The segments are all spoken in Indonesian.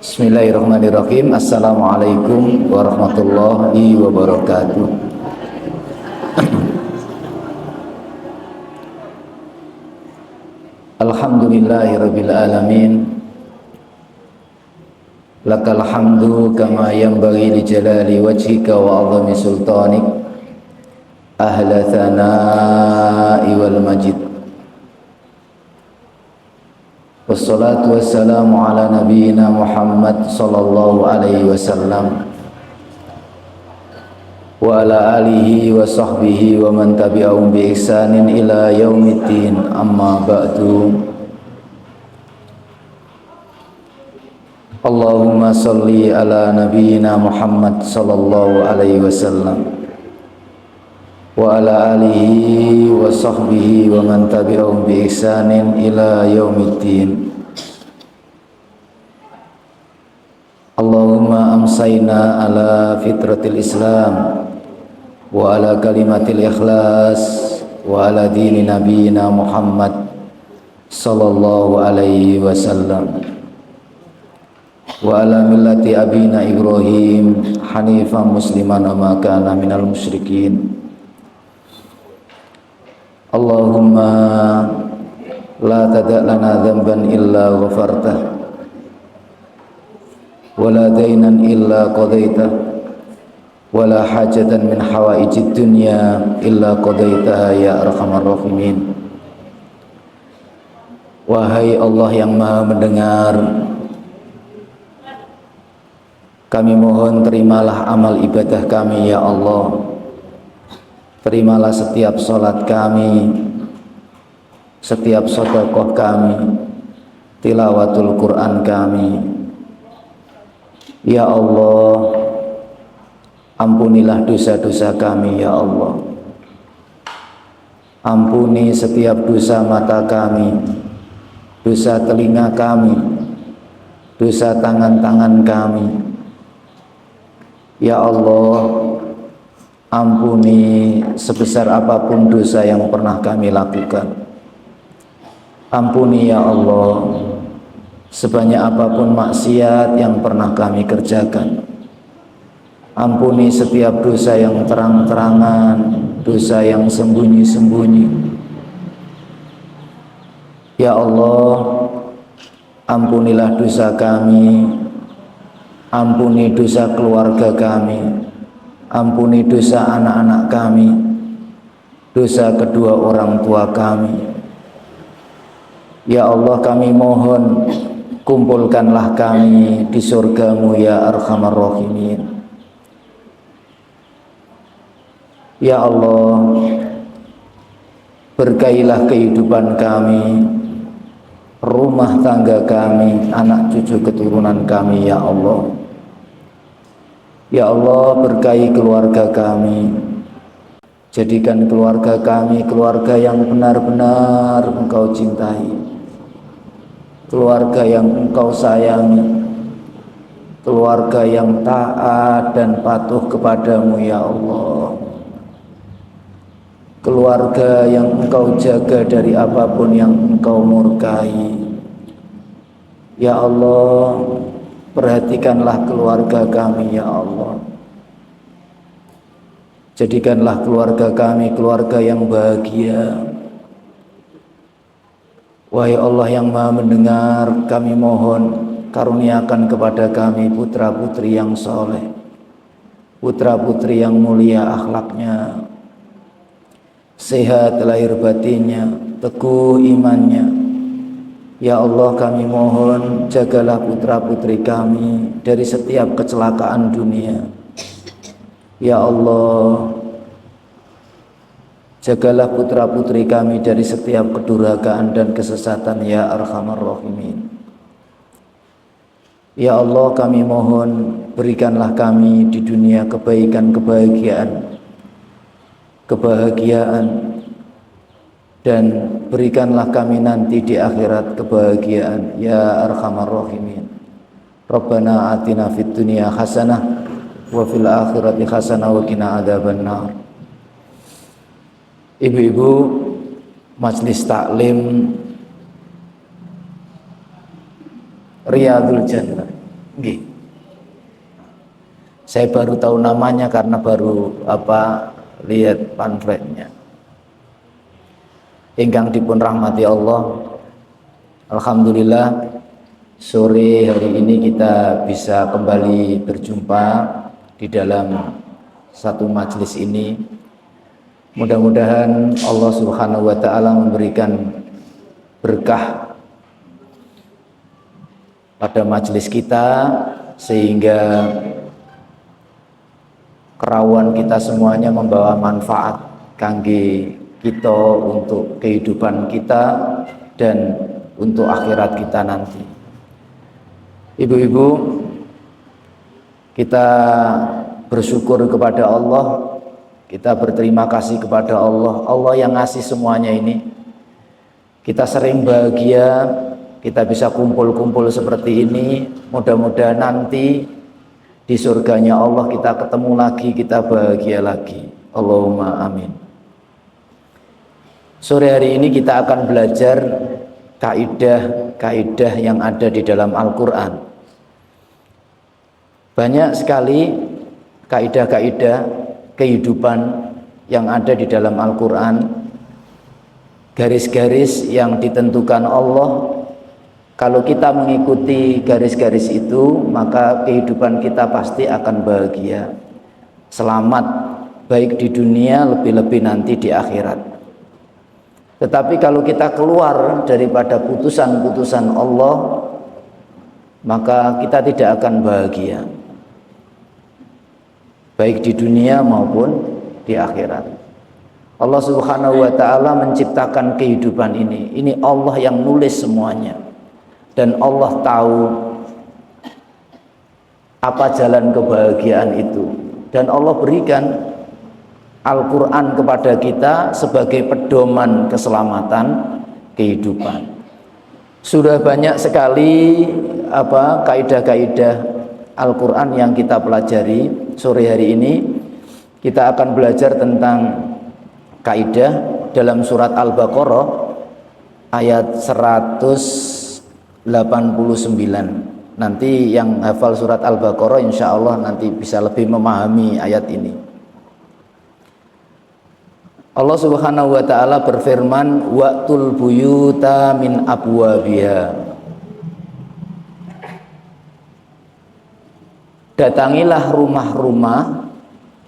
Bismillahirrahmanirrahim. Assalamualaikum warahmatullahi wabarakatuh. Alhamdulillahirabbil alamin. Lakal hamdu kama yanbaghi li jalali wajhika wa 'azami sultanik. Ahla thana'i wal majid. Wassalatu wassalamu ala nabiyyina Muhammad sallallahu alaihi wasallam wa ala alihi wa sahbihi wa man tabi'ahum bi ihsanin ila yaumiddin, amma ba'du. Allahumma salli ala nabiyyina Muhammad sallallahu alaihi wasallam wa ala alihi wa sahbihi wa man tabi'ahum bi ihsanin ila yaumiddin. Allahumma amsayna ala fitratil Islam wa ala kalimatil ikhlas wa ala dini nabiyina Muhammad sallallahu alaihi wasallam wa ala millati abina Ibrahim hanifan musliman wa ma kana minal musyrikin. Allahumma la tada' lana dhanban illa ghafartah wa la daynan illa qadaitah wa la hajatan min hawaijid dunya illa qadaitaha ya arhamar rahimin. Wahai Allah yang Maha mendengar, kami mohon terimalah amal ibadah kami ya Allah. Terimalah setiap sholat kami, setiap sedekah kami, tilawatul Quran kami. Ya Allah, ampunilah dosa-dosa kami ya Allah. Ampuni setiap dosa mata kami, dosa telinga kami, dosa tangan-tangan kami. Ya Allah, ampuni sebesar apapun dosa yang pernah kami lakukan. Ampuni ya Allah sebanyak apapun maksiat yang pernah kami kerjakan. Ampuni setiap dosa yang terang-terangan, dosa yang sembunyi-sembunyi. Ya Allah, ampunilah dosa kami, ampuni dosa keluarga kami, ampuni dosa anak-anak kami, dosa kedua orang tua kami. Ya Allah, kami mohon kumpulkanlah kami di surgamu ya arhamar rahimin. Ya Allah, berkailah kehidupan kami, rumah tangga kami, anak cucu keturunan kami ya Allah. Ya Allah, berkahi keluarga kami. Jadikan keluarga kami keluarga yang benar-benar Engkau cintai, keluarga yang Engkau sayangi, keluarga yang taat dan patuh kepadamu ya Allah, keluarga yang Engkau jaga dari apapun yang Engkau murkai. Ya Allah, perhatikanlah keluarga kami ya Allah. Jadikanlah keluarga kami keluarga yang bahagia. Wahai Allah yang Maha mendengar, kami mohon karuniakan kepada kami putra-putri yang soleh, putra-putri yang mulia akhlaknya, sehat lahir batinnya, teguh imannya. Ya Allah, kami mohon jagalah putra-putri kami dari setiap kecelakaan dunia. Ya Allah, jagalah putra-putri kami dari setiap kedurhakaan dan kesesatan ya arhamar rahimin. Ya Allah, kami mohon berikanlah kami di dunia kebaikan, kebahagiaan, dan berikanlah kami nanti di akhirat kebahagiaan ya arhamar rahimin. Rabbana atina fid dunya hasanah wa fil akhirati hasanah wa qina adzabannar. Ibu-ibu majelis taklim Riyadul Jannah, Nggih. Saya baru tahu namanya karena baru lihat pamfletnya. Ingkang dipun rahmati Allah, alhamdulillah sore hari ini kita bisa kembali berjumpa di dalam satu majelis ini. Mudah-mudahan Allah Subhanahu wa taala memberikan berkah pada majelis kita sehingga kerawan kita semuanya membawa manfaat kangge kita untuk kehidupan kita dan untuk akhirat kita nanti. Ibu-ibu, kita bersyukur kepada Allah, kita berterima kasih kepada Allah, Allah yang ngasih semuanya ini. Kita sering bahagia, kita bisa kumpul-kumpul seperti ini. Mudah-mudahan nanti di surganya Allah kita ketemu lagi, kita bahagia lagi. Allahumma amin. Sore hari ini kita akan belajar kaidah-kaidah yang ada di dalam Al-Quran. Banyak sekali kaidah-kaidah kehidupan yang ada di dalam Al-Quran. Garis-garis yang ditentukan Allah. Kalau kita mengikuti garis-garis itu, maka kehidupan kita pasti akan bahagia, selamat, baik di dunia, lebih-lebih nanti di akhirat. Tetapi kalau kita keluar daripada putusan-putusan Allah, maka kita tidak akan bahagia, baik di dunia maupun di akhirat. Allah Subhanahu wa taala menciptakan kehidupan ini. Ini Allah yang nulis semuanya. Dan Allah tahu apa jalan kebahagiaan itu. Dan Allah berikan Al-Quran kepada kita sebagai pedoman keselamatan kehidupan. Sudah banyak sekali kaidah-kaidah Al-Quran yang kita pelajari. Sore hari ini kita akan belajar tentang kaidah dalam surat Al-Baqarah ayat 189. Nanti yang hafal surat Al-Baqarah insya Allah nanti bisa lebih memahami ayat ini. Allah Subhanahu wa taala berfirman, waqtul buyuta min abwabiha. Datangilah rumah-rumah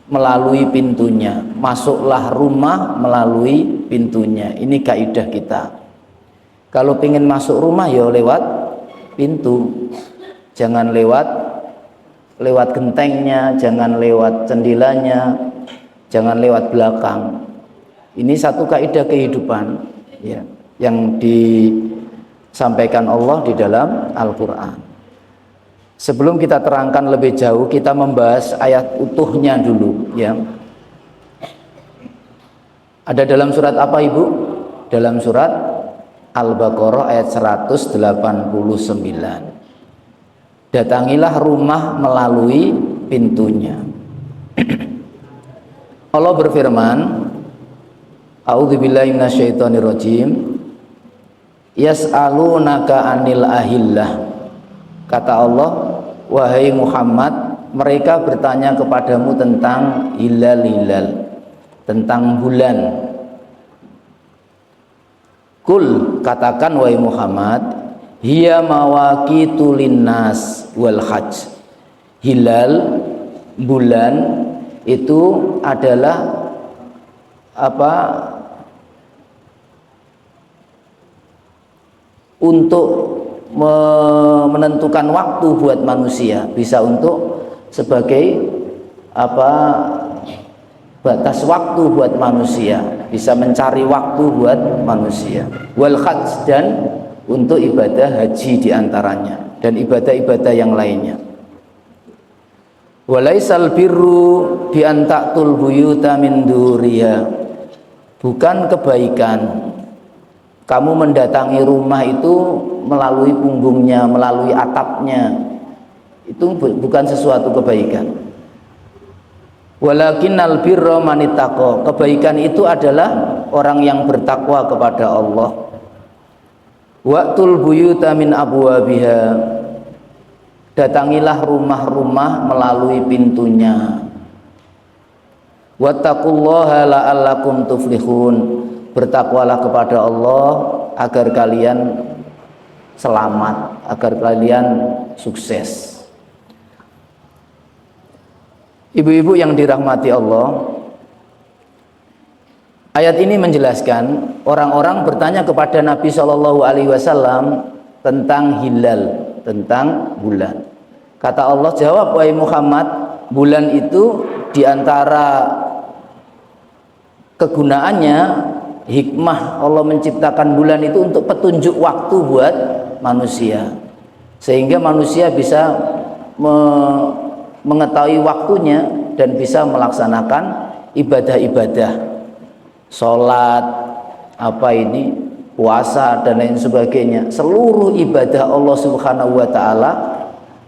melalui pintunya. Masuklah rumah melalui pintunya. Ini kaidah kita. Kalau ingin masuk rumah ya lewat pintu. Jangan lewat gentengnya, jangan lewat jendelanya, jangan lewat belakang. Ini satu kaidah kehidupan ya, yang disampaikan Allah di dalam Al-Quran. Sebelum kita terangkan lebih jauh, kita membahas ayat utuhnya dulu ya. Ada dalam surat apa Ibu? Dalam surat Al-Baqarah ayat 189. Datangilah rumah melalui pintunya. Allah berfirman, A'udzubillahi minasyaitonirrajim. Yas'alunaka 'anil ahillah. Kata Allah, wahai Muhammad, mereka bertanya kepadamu tentang hilal-hilal, tentang bulan. Kul, katakan wahai Muhammad, hiya mawaqitu linnas wal hajj. Hilal, bulan itu adalah untuk menentukan waktu buat manusia, bisa untuk sebagai batas waktu buat manusia, bisa mencari waktu buat manusia. Wal hajj, dan untuk ibadah haji diantaranya dan ibadah-ibadah yang lainnya. Walaisal birru bi an ta'tul buyuta min duriya. Bukan kebaikan kamu mendatangi rumah itu melalui punggungnya, melalui atapnya. Itu bukan sesuatu kebaikan. Walakinnal birra manittaqa. Kebaikan itu adalah orang yang bertakwa kepada Allah. Waqtul buyuta min abwabiha. datangilah rumah-rumah melalui pintunya. Wattaqullaha la'allakum tuflihun, bertakwalah kepada Allah agar kalian selamat, agar kalian sukses. Ibu-ibu yang dirahmati Allah, ayat ini menjelaskan orang-orang bertanya kepada Nabi Shallallahu Alaihi Wasallam tentang hilal, tentang bulan. Kata Allah, jawab wahai Muhammad, bulan itu diantara kegunaannya, hikmah Allah menciptakan bulan itu untuk petunjuk waktu buat manusia, sehingga manusia bisa mengetahui waktunya dan bisa melaksanakan ibadah-ibadah, sholat, puasa dan lain sebagainya. Seluruh ibadah Allah Subhanahu wa Ta'ala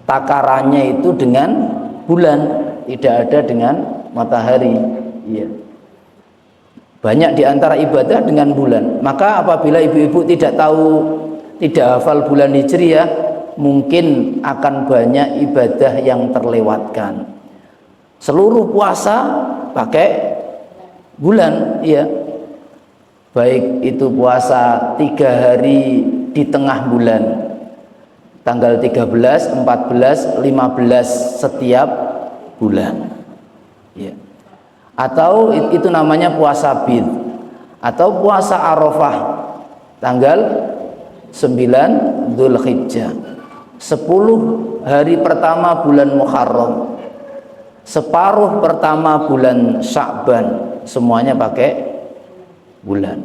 takarannya itu dengan bulan, tidak ada dengan matahari. Iya. Banyak diantara ibadah dengan bulan. Maka apabila ibu-ibu tidak tahu, tidak hafal bulan Hijriah, mungkin akan banyak ibadah yang terlewatkan. Seluruh puasa pakai bulan, ya. Baik itu puasa 3 hari di tengah bulan, tanggal 13, 14, 15 setiap bulan, ya. Atau itu namanya puasa bid, atau puasa Arafah tanggal 9 Dzulhijjah, 10 hari pertama bulan Muharram, separuh pertama bulan Sya'ban, semuanya pakai bulan.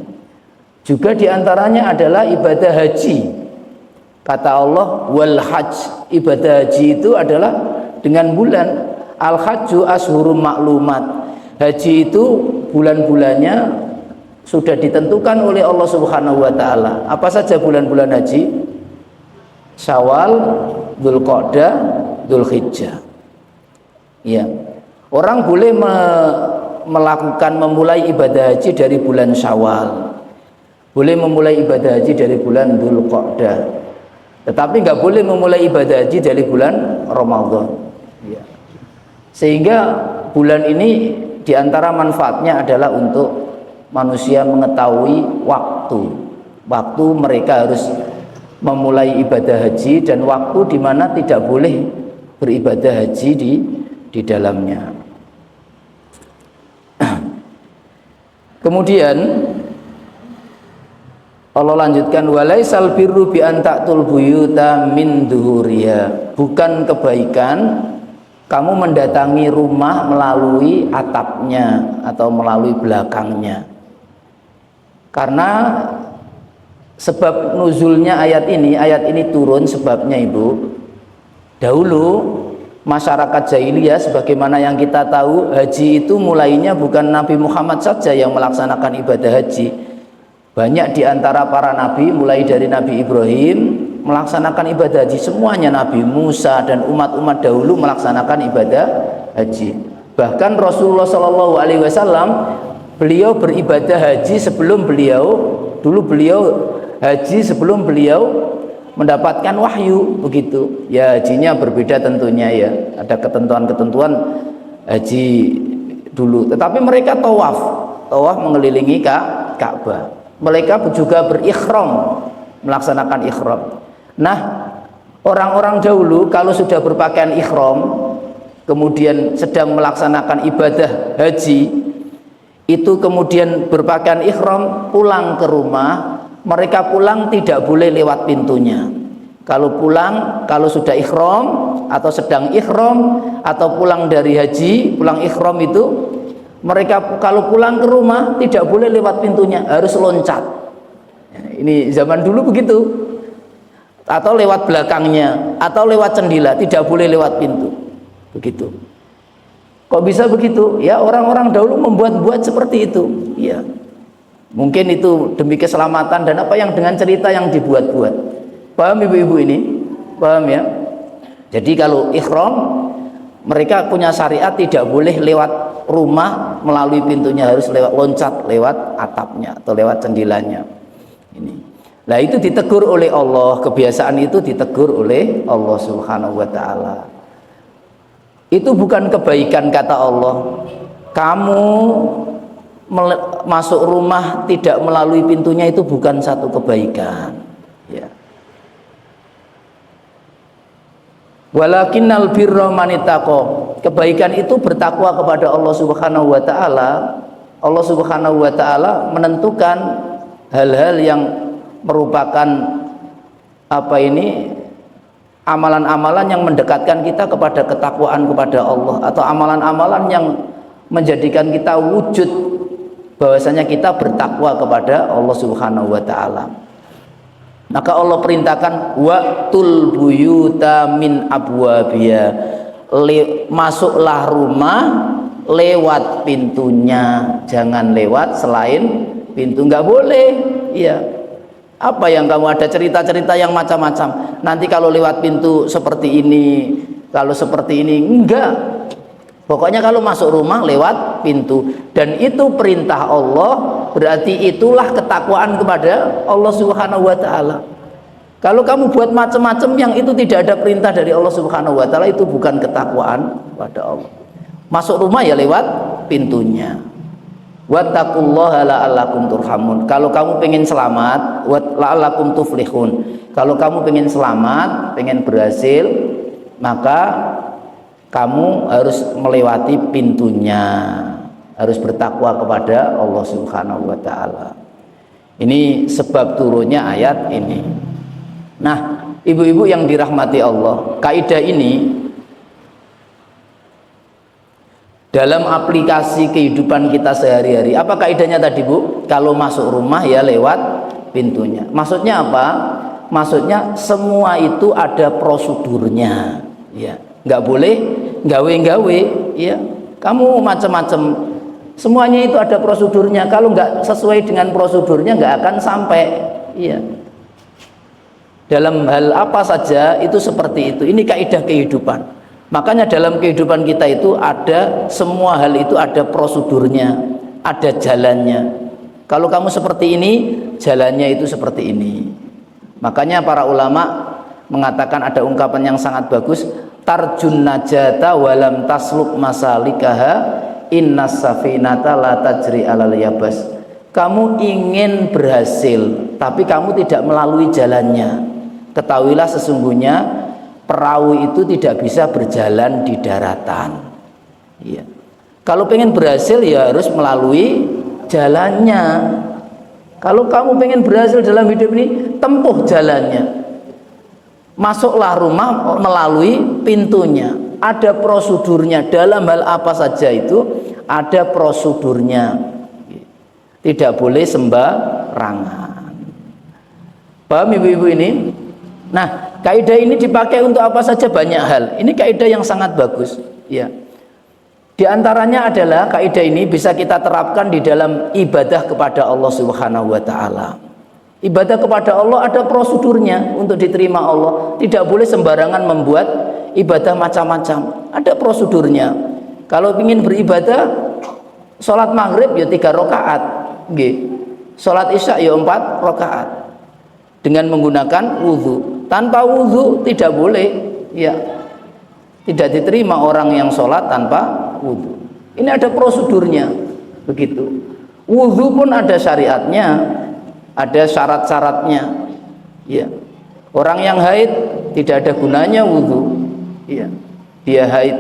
Juga diantaranya adalah ibadah haji. Kata Allah, wal hajj, ibadah haji itu adalah dengan bulan. Al hajju ashhurum ma'lumat, haji itu bulan-bulannya sudah ditentukan oleh Allah Subhanahu wa Ta'ala. Apa saja bulan-bulan haji? Syawal, Dzulqa'dah, Dzulhijjah. Ya. Orang boleh memulai ibadah haji dari bulan Syawal, boleh memulai ibadah haji dari bulan Dzulqa'dah, tetapi nggak boleh memulai ibadah haji dari bulan Ramadan. Ya. Sehingga bulan ini diantara manfaatnya adalah untuk manusia mengetahui waktu mereka harus memulai ibadah haji, dan waktu di mana tidak boleh beribadah haji di dalamnya. Kemudian Allah lanjutkan, walaisal birru bi an ta'tul buyuta min duhuriha, bukan kebaikan kamu mendatangi rumah melalui atapnya atau melalui belakangnya. Karena sebab nuzulnya ayat ini turun sebabnya, Ibu, dahulu masyarakat jahiliyah, sebagaimana yang kita tahu, haji itu mulainya bukan Nabi Muhammad saja yang melaksanakan ibadah haji. Banyak diantara para nabi, mulai dari Nabi Ibrahim melaksanakan ibadah haji, semuanya. Nabi Musa dan umat-umat dahulu melaksanakan ibadah haji. Bahkan Rasulullah Shallallahu Alaihi Wasallam, beliau beribadah haji sebelum beliau mendapatkan wahyu, begitu. Ya, hajinya berbeda tentunya, ya. Ada ketentuan-ketentuan haji dulu. Tetapi mereka tawaf mengelilingi Ka'bah. Mereka juga berikhram, melaksanakan ikhram. Nah, orang-orang dahulu kalau sudah berpakaian ikhram, kemudian sedang melaksanakan ibadah haji, itu kemudian berpakaian ikhram pulang ke rumah, mereka pulang tidak boleh lewat pintunya. Kalau sudah ikhram atau sedang ikhram atau pulang dari haji, pulang ikhram itu, mereka kalau pulang ke rumah tidak boleh lewat pintunya, harus loncat. Ini zaman dulu begitu. Atau lewat belakangnya, atau lewat jendela, tidak boleh lewat pintu. Begitu. Kok bisa begitu? Ya, orang-orang dahulu membuat-buat seperti itu. Ya. Mungkin itu demi keselamatan dan apa yang dengan cerita yang dibuat-buat. Paham ibu-ibu ini? Paham ya? Jadi kalau ikhram, mereka punya syariat tidak boleh lewat rumah melalui pintunya, harus lewat loncat lewat atapnya atau lewat jendelanya. Ini. Nah itu ditegur oleh Allah, kebiasaan itu ditegur oleh Allah Subhanahu wa ta'ala. Itu bukan kebaikan kata Allah. Kamu masuk rumah tidak melalui pintunya itu bukan satu kebaikan, ya. Walakinnal birra manittaqo. Kebaikan itu bertakwa kepada Allah Subhanahu wa ta'ala. Allah Subhanahu wa ta'ala menentukan hal-hal yang merupakan amalan-amalan yang mendekatkan kita kepada ketakwaan kepada Allah, atau amalan-amalan yang menjadikan kita wujud bahwasanya kita bertakwa kepada Allah Subhanahu wa ta'ala. Maka Allah perintahkan waqtul buyuta min abwabiya, masuklah rumah lewat pintunya, jangan lewat selain pintu, nggak boleh, ya. Apa yang kamu ada cerita-cerita yang macam-macam, nanti kalau lewat pintu seperti ini, kalau seperti ini, enggak. Pokoknya kalau masuk rumah lewat pintu, dan itu perintah Allah, berarti itulah ketakwaan kepada Allah Subhanahu wa ta'ala. Kalau kamu buat macam-macam yang itu tidak ada perintah dari Allah Subhanahu wa ta'ala, itu bukan ketakwaan kepada Allah. Masuk rumah ya lewat pintunya. Wattaqullaha la'allakum turhamun. Kalau kamu pengen selamat, la'allakum tuflihun. Kalau kamu pengen selamat, pengen berhasil, maka kamu harus melewati pintunya, harus bertakwa kepada Allah Subhanahu wa ta'ala. Ini sebab turunnya ayat ini. Nah, ibu-ibu yang dirahmati Allah, kaidah ini dalam aplikasi kehidupan kita sehari-hari. Apa kaidahnya tadi, Bu? Kalau masuk rumah ya lewat pintunya. Maksudnya apa? Maksudnya semua itu ada prosedurnya, ya. Nggak boleh gawe-gawe, ya. Kamu macam-macam, semuanya itu ada prosedurnya. Kalau nggak sesuai dengan prosedurnya nggak akan sampai, ya. Dalam hal apa saja itu seperti itu. Ini kaidah kehidupan. Makanya dalam kehidupan kita itu ada, semua hal itu ada prosedurnya, ada jalannya. Kalau kamu seperti ini, jalannya itu seperti ini. Makanya para ulama mengatakan, ada ungkapan yang sangat bagus, tarjun najata walam tasluk masalikaha innas safinata la tajri alal yabas. Kamu ingin berhasil tapi kamu tidak melalui jalannya, ketahuilah sesungguhnya perahu itu tidak bisa berjalan di daratan, ya. Kalau pengen berhasil ya harus melalui jalannya. Kalau kamu pengen berhasil dalam hidup ini, tempuh jalannya. Masuklah rumah melalui pintunya. Ada prosedurnya. Dalam hal apa saja itu ada prosedurnya. Tidak boleh sembarangan. Paham ibu-ibu ini? Nah, kaidah ini dipakai untuk apa saja, banyak hal. Ini kaidah yang sangat bagus, ya. Di antaranya adalah kaidah ini bisa kita terapkan di dalam ibadah kepada Allah Subhanahu wa ta'ala. Ibadah kepada Allah ada prosedurnya untuk diterima Allah. Tidak boleh sembarangan membuat ibadah macam-macam. Ada prosedurnya. Kalau ingin beribadah, sholat maghrib ya 3 rakaat, sholat isya ya 4 rakaat dengan menggunakan wudhu. Tanpa wudhu tidak boleh, ya. Tidak diterima orang yang sholat tanpa wudhu. Ini ada prosedurnya, begitu. Wudhu pun ada syariatnya, ada syarat-syaratnya, ya. Orang yang haid tidak ada gunanya wudhu, ya. Dia haid,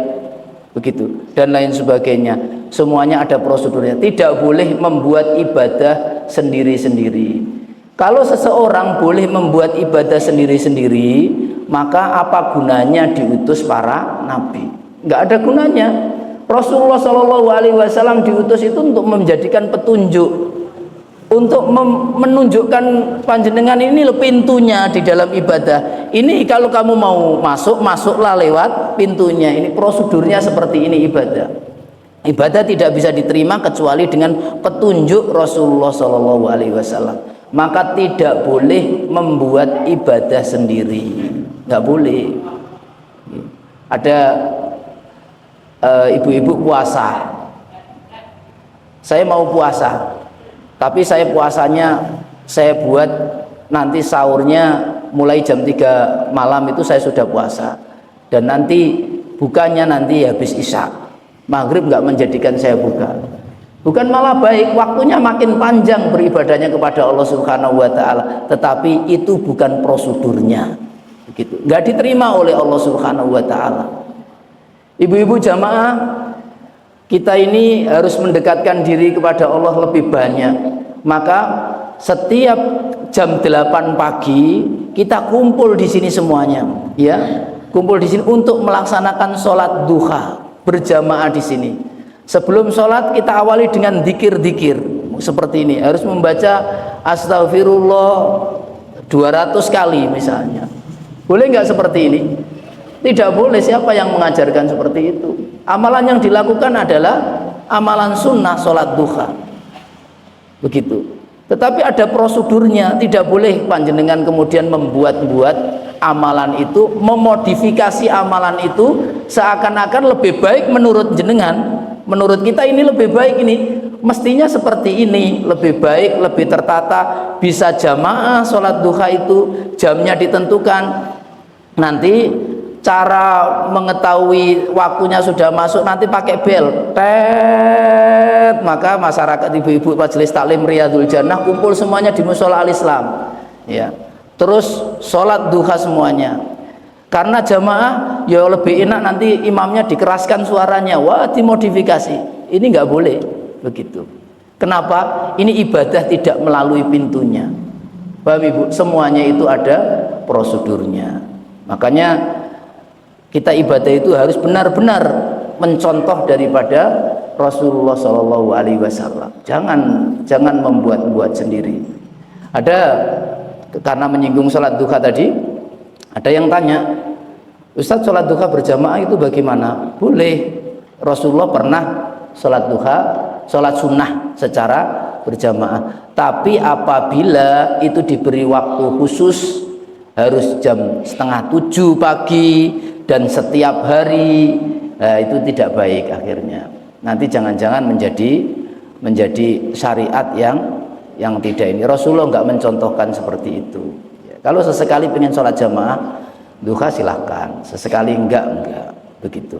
begitu, dan lain sebagainya. Semuanya ada prosedurnya. Tidak boleh membuat ibadah sendiri-sendiri. Kalau seseorang boleh membuat ibadah sendiri-sendiri, maka apa gunanya diutus para nabi? Nggak ada gunanya. Rasulullah SAW diutus itu untuk menjadikan petunjuk, untuk menunjukkan panjenengan ini loh pintunya di dalam ibadah. Ini kalau kamu mau masuk, masuklah lewat pintunya. Ini prosedurnya seperti ini ibadah. Ibadah tidak bisa diterima kecuali dengan petunjuk Rasulullah SAW. Maka tidak boleh membuat ibadah sendiri, nggak boleh. Ada ibu-ibu puasa, saya mau puasa, tapi saya puasanya saya buat nanti sahurnya mulai jam 3 malam itu saya sudah puasa, dan nanti bukanya nanti habis isya, maghrib nggak menjadikan saya buka. Bukan malah baik, waktunya makin panjang beribadahnya kepada Allah Subhanahu wa Ta'ala, tetapi itu bukan prosedurnya, begitu, nggak diterima oleh Allah Subhanahu wa Ta'ala. Ibu-ibu jamaah, kita ini harus mendekatkan diri kepada Allah lebih banyak. Maka setiap jam 8 pagi kita kumpul di sini semuanya, ya, kumpul di sini untuk melaksanakan sholat duha berjamaah di sini. Sebelum sholat kita awali dengan zikir-zikir seperti ini, harus membaca astagfirullah 200 kali misalnya. Boleh nggak seperti ini? Tidak boleh. Siapa yang mengajarkan seperti itu? Amalan yang dilakukan adalah amalan sunnah sholat duha, begitu. Tetapi ada prosedurnya, tidak boleh panjenengan kemudian membuat-buat amalan itu, memodifikasi amalan itu seakan-akan lebih baik menurut jenengan. Menurut kita ini lebih baik, ini mestinya seperti ini, lebih baik, lebih tertata, bisa jamaah sholat duha itu jamnya ditentukan. Nanti cara mengetahui waktunya sudah masuk, nanti pakai bel, tet, maka masyarakat ibu-ibu majelis taklim Riyadhul Jannah kumpul semuanya di musola al-Islam, ya. Terus sholat duha semuanya. Karena jamaah ya lebih enak, nanti imamnya dikeraskan suaranya, wah dimodifikasi. Ini nggak boleh begitu. Kenapa? Ini ibadah tidak melalui pintunya. Paham ibu? Semuanya itu ada prosedurnya. Makanya kita ibadah itu harus benar-benar mencontoh daripada Rasulullah Shallallahu Alaihi Wasallam. Jangan membuat-buat sendiri. Ada, karena menyinggung sholat duha tadi, ada yang tanya, Ustadz, sholat duha berjamaah itu bagaimana? Boleh. Rasulullah pernah sholat duha, sholat sunnah secara berjamaah. Tapi apabila itu diberi waktu khusus, harus jam 6:30 pagi dan setiap hari, nah, itu tidak baik akhirnya. Nanti jangan-jangan menjadi syariat yang tidak ini. Rasulullah nggak mencontohkan seperti itu. Ya, kalau sesekali pengen sholat jamaah duha silahkan, sesekali enggak begitu.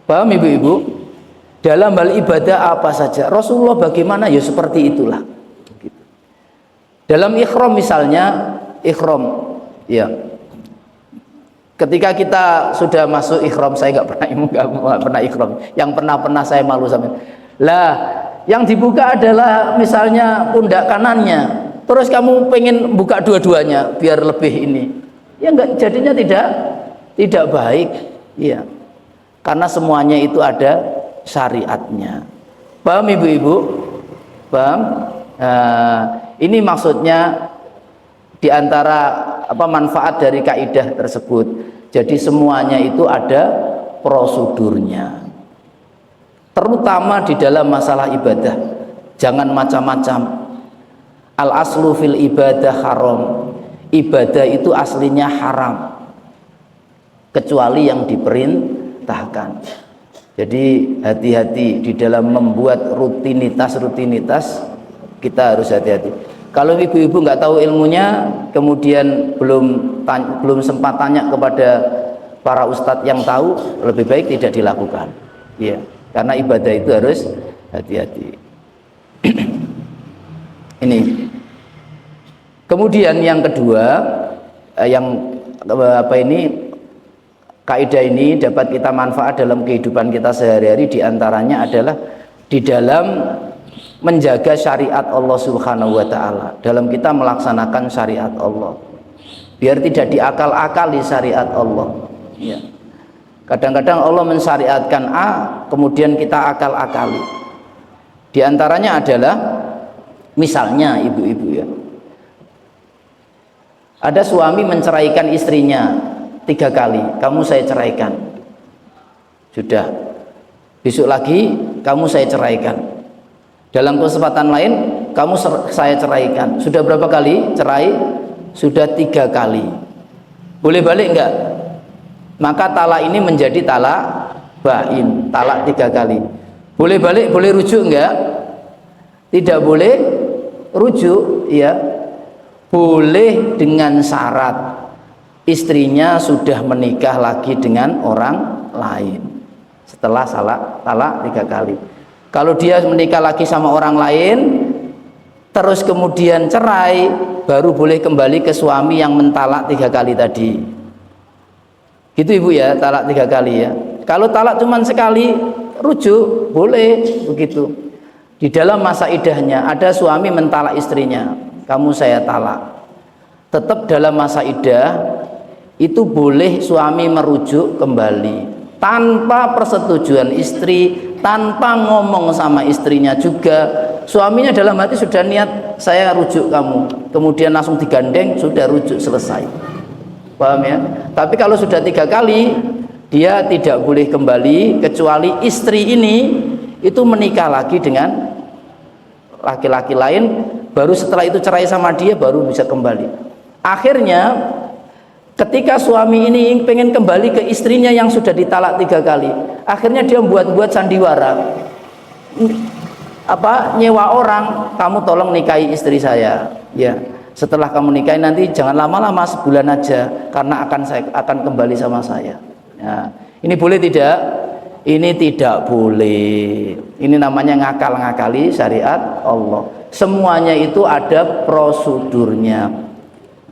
Paham ibu-ibu? Dalam hal ibadah apa saja Rasulullah bagaimana, ya seperti itulah. Begitu. Dalam ikhram misalnya, ikhram, ya. Ketika kita sudah masuk ikhram, saya nggak pernah ikhram. Yang pernah saya malu sama. Lah, yang dibuka adalah misalnya pundak kanannya. Terus kamu pengen buka dua-duanya biar lebih ini. Ya enggak, jadinya tidak baik. Iya. Karena semuanya itu ada syariatnya. Paham ibu-ibu? Paham? Ini maksudnya diantara manfaat dari kaidah tersebut. Jadi semuanya itu ada prosedurnya, terutama di dalam masalah ibadah. Jangan macam-macam. Al aslu fil ibadah haram. Ibadah itu aslinya haram kecuali yang diperintahkan. Jadi hati-hati di dalam membuat rutinitas, kita harus hati-hati. Kalau ibu-ibu nggak tahu ilmunya, kemudian belum sempat tanya kepada para ustadz yang tahu, lebih baik tidak dilakukan. Ya, karena ibadah itu harus hati-hati. Ini. Kemudian yang kedua, kaidah ini dapat kita manfaat dalam kehidupan kita sehari-hari, diantaranya adalah di dalam menjaga syariat Allah Subhanahu wa Ta'ala, dalam kita melaksanakan syariat Allah, biar tidak diakal-akali syariat Allah. Ya. Kadang-kadang Allah mensyariatkan A, kemudian kita akal-akali. Di antaranya adalah, misalnya ibu-ibu ya, ada suami menceraikan istrinya 3 kali, kamu saya ceraikan, sudah, besok lagi kamu saya ceraikan, dalam kesempatan lain kamu saya ceraikan, sudah berapa kali cerai? Sudah 3 kali. Boleh balik enggak? Maka talak ini menjadi talak bain, talak 3 kali. Boleh balik, boleh rujuk enggak? Tidak boleh rujuk, ya boleh dengan syarat istrinya sudah menikah lagi dengan orang lain setelah talak 3 kali. Kalau dia menikah lagi sama orang lain terus kemudian cerai, baru boleh kembali ke suami yang mentalak 3 kali tadi. Gitu Ibu ya, talak 3 kali ya. Kalau talak cuma sekali, rujuk boleh begitu. Di dalam masa idahnya ada suami mentalak istrinya, kamu saya talak. Tetap dalam masa idah itu boleh suami merujuk kembali tanpa persetujuan istri, tanpa ngomong sama istrinya juga. Suaminya dalam hati sudah niat saya rujuk kamu, kemudian langsung digandeng, sudah rujuk selesai. Paham ya? Tapi kalau sudah 3 kali, dia tidak boleh kembali kecuali istri ini itu menikah lagi dengan laki-laki lain, baru setelah itu cerai sama dia baru bisa kembali. Akhirnya ketika suami ini pengen kembali ke istrinya yang sudah ditalak 3 kali, akhirnya dia buat sandiwara, nyewa orang, kamu tolong nikahi istri saya ya, setelah kamu nikahi nanti jangan lama-lama, sebulan aja, karena akan kembali sama saya ya. Ini boleh tidak? Ini tidak boleh. Ini namanya ngakal-ngakali syariat Allah. Semuanya itu ada prosedurnya,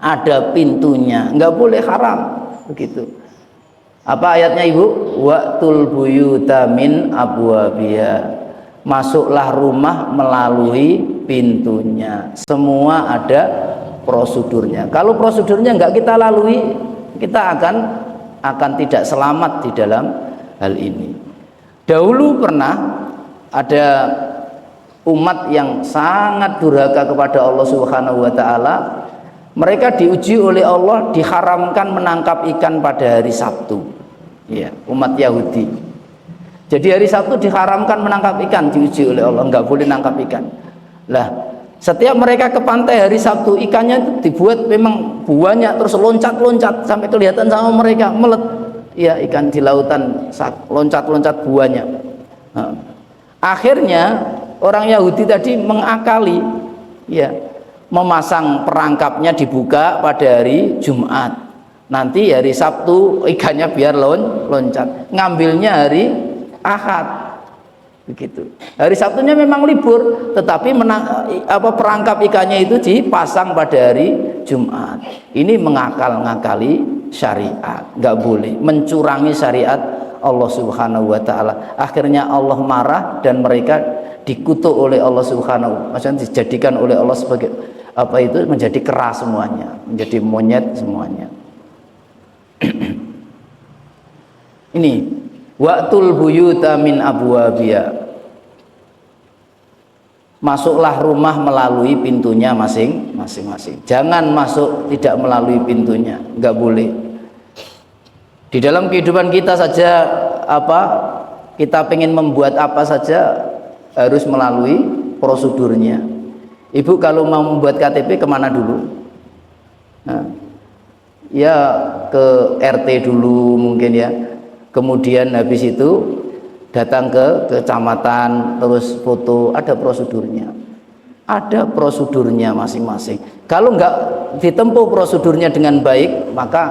ada pintunya, nggak boleh haram begitu. Apa ayatnya Ibu? Waqtul buyuta min abwabiha, masuklah rumah melalui pintunya. Semua ada prosedurnya. Kalau prosedurnya nggak kita lalui, kita akan tidak selamat di dalam hal ini. Dahulu pernah ada umat yang sangat durhaka kepada Allah Subhanahu wa taala. Mereka diuji oleh Allah, diharamkan menangkap ikan pada hari Sabtu. Ya, umat Yahudi. Jadi hari Sabtu diharamkan menangkap ikan, diuji oleh Allah, nggak boleh nangkap ikan. Lah, setiap mereka ke pantai hari Sabtu, ikannya itu dibuat memang banyak, terus loncat-loncat sampai kelihatan sama mereka, melet. Ya, ikan di lautan loncat-loncat buahnya. Nah, akhirnya orang Yahudi tadi mengakali, ya, memasang perangkapnya dibuka pada hari Jumat. Nanti hari Sabtu ikannya biar loncat. Ngambilnya hari Ahad. Begitu. Hari Sabtunya memang libur, tetapi perangkap ikannya itu dipasang pada hari Jumat. Ini mengakal-ngakali syariat, nggak boleh mencurangi syariat Allah Subhanahu wa taala. Akhirnya Allah marah dan mereka dikutuk oleh Allah Subhanahu, maksudnya dijadikan oleh Allah sebagai menjadi keras semuanya, menjadi monyet semuanya. Ini waqtul buyuta min abwabiha, masuklah rumah melalui pintunya masing-masing. Jangan masuk tidak melalui pintunya, nggak boleh. Di dalam kehidupan kita saja, kita pengen membuat apa saja harus melalui prosedurnya. Ibu kalau mau membuat KTP kemana dulu? Nah, ya ke RT dulu mungkin ya. Kemudian habis itu datang ke kecamatan, terus foto, ada prosedurnya. Ada prosedurnya masing-masing. Kalau nggak ditempuh prosedurnya dengan baik, maka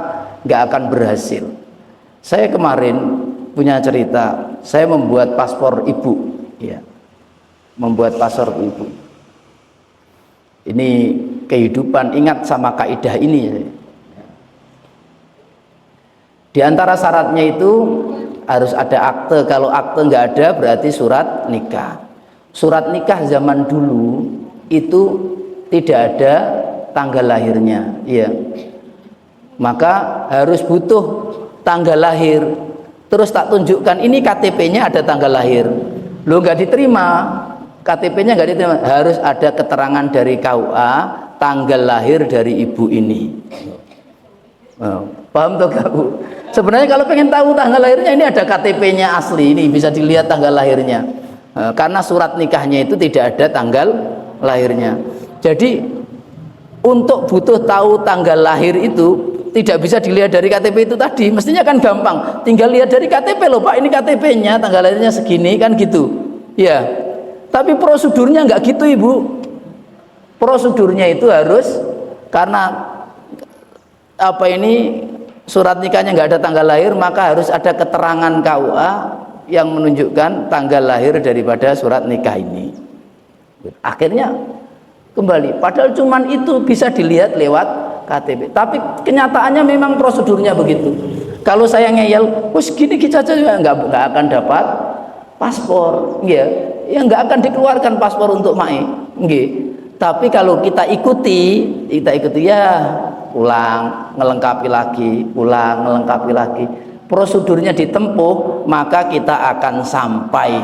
nggak akan berhasil. Saya kemarin punya cerita, saya membuat paspor ibu, ya, membuat paspor ibu. Ini kehidupan, ingat sama kaidah ini. Di antara syaratnya itu harus ada akte. Kalau akte nggak ada berarti surat nikah. Surat nikah zaman dulu itu tidak ada tanggal lahirnya, ya. Maka harus butuh tanggal lahir. Terus tak tunjukkan ini KTP-nya ada tanggal lahir. Lo nggak diterima, KTP-nya nggak diterima. Harus ada keterangan dari KUA tanggal lahir dari ibu ini. Paham tuh kamu? Sebenarnya kalau pengen tahu tanggal lahirnya, ini ada KTP-nya asli, ini bisa dilihat tanggal lahirnya. Karena surat nikahnya itu tidak ada tanggal lahirnya. Jadi untuk butuh tahu tanggal lahir itu tidak bisa dilihat dari KTP itu tadi. Mestinya kan gampang, tinggal lihat dari KTP loh Pak, ini KTP-nya tanggal lahirnya segini, kan gitu. Ya. Tapi prosedurnya nggak gitu Ibu. Prosedurnya itu harus, karena surat nikahnya nggak ada tanggal lahir, maka harus ada keterangan KUA yang menunjukkan tanggal lahir daripada surat nikah ini. Akhirnya kembali, padahal cuman itu bisa dilihat lewat KTP, tapi kenyataannya memang prosedurnya begitu. Kalau saya ngeyel, wes gini saja nggak akan dapat paspor, ya nggak akan dikeluarkan paspor untuk Mae, tapi kalau kita ikuti ya pulang ngelengkapi lagi, prosedurnya ditempuh, maka kita akan sampai.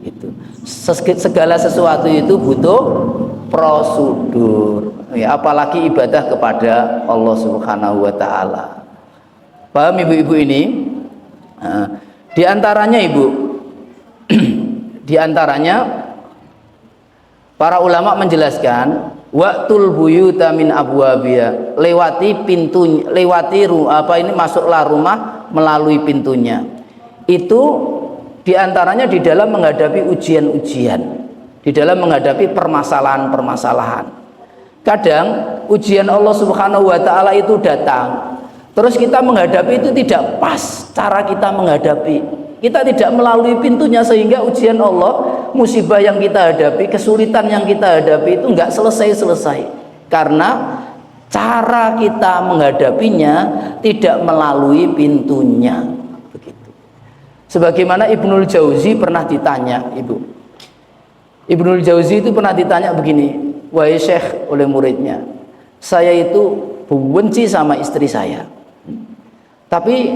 Itu segala sesuatu itu butuh prosedur, ya, apalagi ibadah kepada Allah Subhanahu wa Ta'ala. Paham ibu-ibu ini? Di antaranya ibu, di antaranya para ulama menjelaskan waqtul buyuta min abwabiha, masuklah rumah melalui pintunya. Itu diantaranya di dalam menghadapi ujian-ujian, di dalam menghadapi permasalahan-permasalahan. Kadang ujian Allah Subhanahu wa Ta'ala itu datang, terus kita menghadapi itu tidak pas cara kita menghadapi, kita tidak melalui pintunya, sehingga ujian Allah, musibah yang kita hadapi, kesulitan yang kita hadapi itu nggak selesai-selesai, karena cara kita menghadapinya tidak melalui pintunya. Begitu. Sebagaimana Ibnul Jauzi pernah ditanya, Ibnul Jauzi itu pernah ditanya begini, wahai Syekh, oleh muridnya, saya itu benci sama istri saya, tapi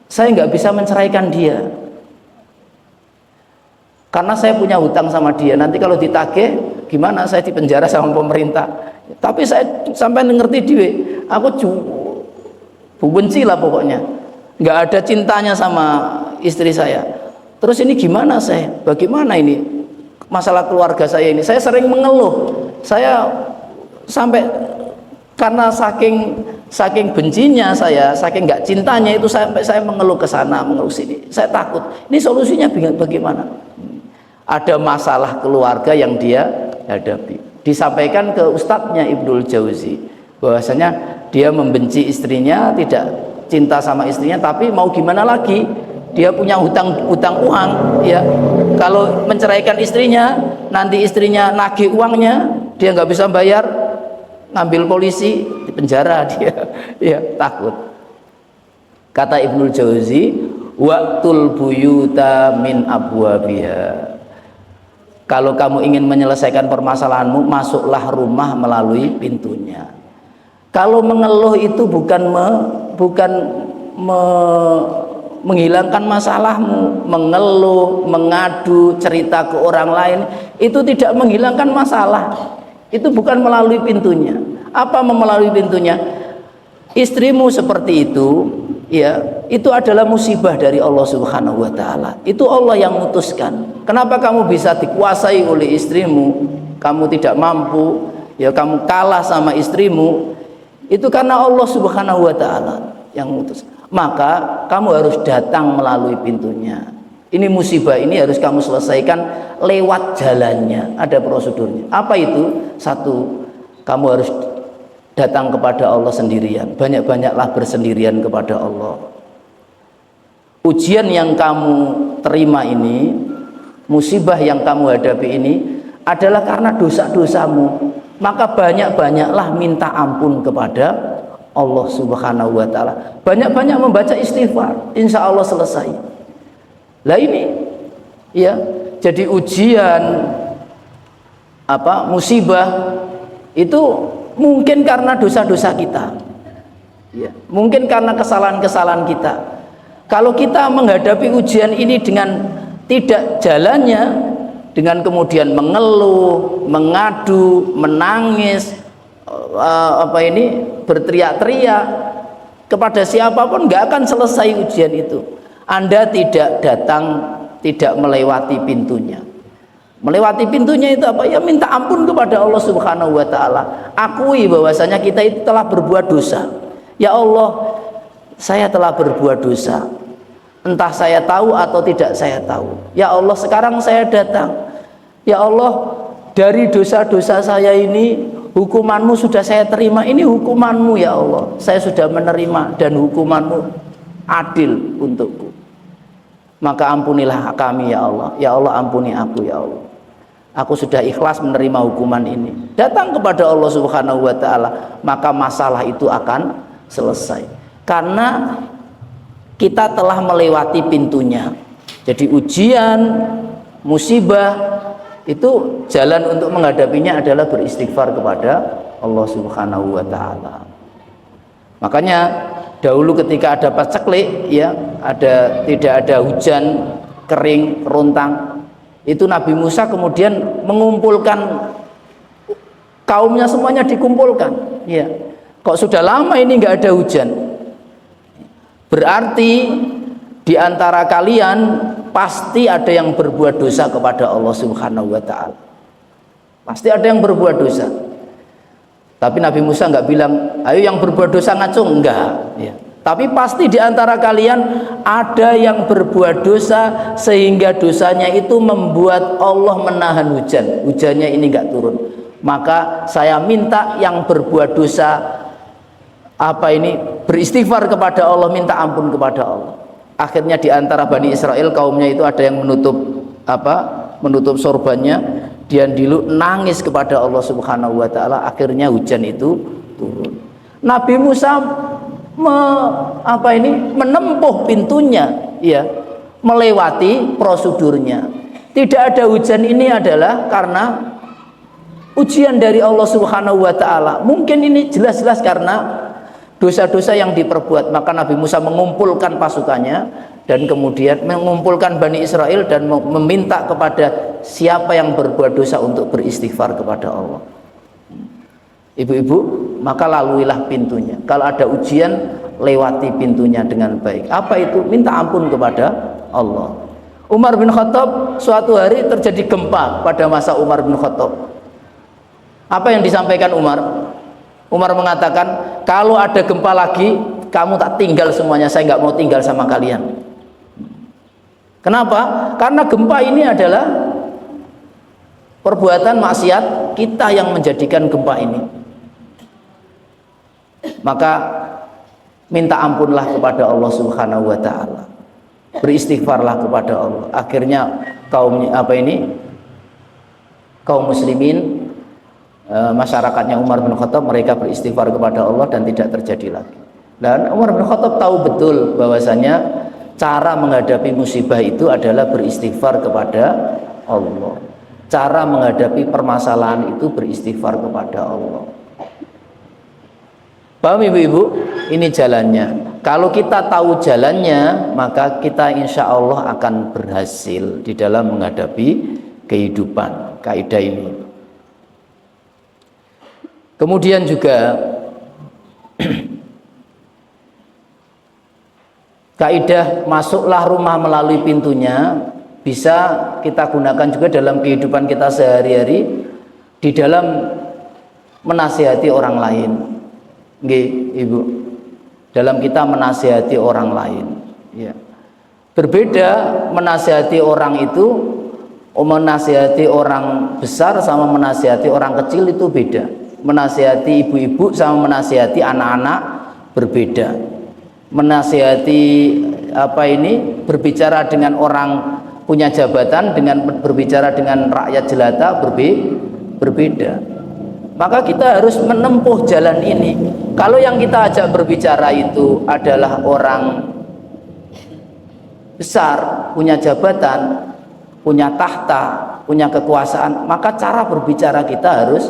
saya nggak bisa menceraikan dia karena saya punya hutang sama dia. Nanti kalau ditagih gimana, saya dipenjara sama pemerintah. Tapi saya sampai ngerti dia, aku benci lah pokoknya, nggak ada cintanya sama istri saya. Terus ini gimana, bagaimana ini masalah keluarga saya ini? Saya sering mengeluh, saya sampai karena saking bencinya saya, saking nggak cintanya itu, sampai saya mengeluh ke sana, mengeluh sini. Saya takut, ini solusinya bagaimana? Ada masalah keluarga yang dia hadapi. Disampaikan ke ustadznya Ibnul Jauzi, bahwasanya dia membenci istrinya, tidak cinta sama istrinya, tapi mau gimana lagi? Dia punya hutang uang, ya. Kalau menceraikan istrinya, nanti istrinya nagih uangnya, dia nggak bisa bayar, ngambil polisi, di penjara dia, ya, takut. Kata Ibnul Jauzi, waqtul buyuta min abwabiha. Kalau kamu ingin menyelesaikan permasalahanmu, masuklah rumah melalui pintunya. Kalau mengeluh itu bukan menghilangkan masalahmu, mengeluh, mengadu, cerita ke orang lain, itu tidak menghilangkan masalah. Itu bukan melalui pintunya. Apa melalui pintunya? Istrimu seperti itu, ya, itu adalah musibah dari Allah Subhanahu wa Ta'ala. Itu Allah yang memutuskan. Kenapa kamu bisa dikuasai oleh istrimu? Kamu tidak mampu, ya, kamu kalah sama istrimu. Itu karena Allah Subhanahu wa Ta'ala yang memutus. Maka kamu harus datang melalui pintunya. Ini musibah, ini harus kamu selesaikan lewat jalannya, ada prosedurnya. Apa itu? Satu, kamu harus datang kepada Allah sendirian, banyak-banyaklah bersendirian kepada Allah. Ujian yang kamu terima ini, musibah yang kamu hadapi ini adalah karena dosa-dosamu, maka banyak-banyaklah minta ampun kepada Allah Subhanahu wa Ta'ala, banyak-banyak membaca istighfar, insya Allah selesai. Lah ini, ya, jadi ujian musibah itu mungkin karena dosa-dosa kita, ya, mungkin karena kesalahan-kesalahan kita. Kalau kita menghadapi ujian ini dengan tidak jalannya, dengan kemudian mengeluh, mengadu, menangis, berteriak-teriak kepada siapapun, nggak akan selesai ujian itu. Anda tidak datang, tidak melewati pintunya. Melewati pintunya itu apa? Ya, minta ampun kepada Allah Subhanahu wa Ta'ala. Akui bahwasanya kita itu telah berbuat dosa. Ya Allah, saya telah berbuat dosa. Entah saya tahu atau tidak saya tahu. Ya Allah, sekarang saya datang. Ya Allah, dari dosa-dosa saya ini hukumanmu sudah saya terima, ini hukumanmu ya Allah, saya sudah menerima dan hukumanmu adil untukku, maka ampunilah kami ya Allah ampuni aku ya Allah, aku sudah ikhlas menerima hukuman ini. Datang kepada Allah Subhanahu wa ta'ala, maka masalah itu akan selesai karena kita telah melewati pintunya. Jadi ujian, musibah itu jalan untuk menghadapinya adalah beristighfar kepada Allah Subhanahu wa ta'ala. Makanya dahulu ketika ada paceklik ya, tidak ada hujan, kering, kerontang, itu Nabi Musa kemudian mengumpulkan kaumnya, semuanya dikumpulkan ya. Kok sudah lama ini nggak ada hujan, berarti di antara kalian pasti ada yang berbuat dosa kepada Allah Subhanahu wa ta'ala. Pasti ada yang berbuat dosa. Tapi Nabi Musa nggak bilang, ayo yang berbuat dosa ngacung, enggak ya. Tapi pasti di antara kalian ada yang berbuat dosa sehingga dosanya itu membuat Allah menahan hujan. Hujannya ini nggak turun. Maka saya minta yang berbuat dosa beristighfar kepada Allah, minta ampun kepada Allah. Akhirnya di antara Bani Israel kaumnya itu ada yang menutup sorbannya, dia dulu nangis kepada Allah Subhanahu wa ta'ala, akhirnya hujan itu turun. Nabi Musa menempuh pintunya ya, melewati prosedurnya. Tidak ada hujan ini adalah karena ujian dari Allah Subhanahu wa ta'ala. Mungkin ini jelas-jelas karena dosa-dosa yang diperbuat, maka Nabi Musa mengumpulkan pasukannya dan kemudian mengumpulkan Bani Israel dan meminta kepada siapa yang berbuat dosa untuk beristighfar kepada Allah. Ibu-ibu, maka laluilah pintunya. Kalau ada ujian, lewati pintunya dengan baik. Apa itu? Minta ampun kepada Allah. Umar bin Khattab, suatu hari terjadi gempa pada masa Umar bin Khattab. Apa yang disampaikan Umar? Umar mengatakan, kalau ada gempa lagi, kamu tak tinggal semuanya, saya nggak mau tinggal sama kalian. Kenapa? Karena gempa ini adalah perbuatan maksiat kita yang menjadikan gempa ini. Maka minta ampunlah kepada Allah Subhanahu wa ta'ala, beristighfarlah kepada Allah. Akhirnya kaum muslimin, masyarakatnya Umar bin Khattab, mereka beristighfar kepada Allah dan tidak terjadi lagi. Dan Umar bin Khattab tahu betul bahwasanya cara menghadapi musibah itu adalah beristighfar kepada Allah. Cara menghadapi permasalahan itu beristighfar kepada Allah. Paham ibu-ibu? Ini jalannya. Kalau kita tahu jalannya, maka kita insya Allah akan berhasil di dalam menghadapi kehidupan. Kaidah ini. Kemudian juga kaidah masuklah rumah melalui pintunya bisa kita gunakan juga dalam kehidupan kita sehari-hari di dalam menasihati orang lain. Nggih, Ibu. Dalam kita menasihati orang lain, ya. Berbeda menasihati orang itu, menasihati orang besar sama menasihati orang kecil itu beda. Menasihati ibu-ibu sama menasihati anak-anak berbeda. Menasihati berbicara dengan orang punya jabatan dengan berbicara dengan rakyat jelata berbeda. Maka kita harus menempuh jalan ini. Kalau yang kita ajak berbicara itu adalah orang besar, punya jabatan, punya tahta, punya kekuasaan, maka cara berbicara kita harus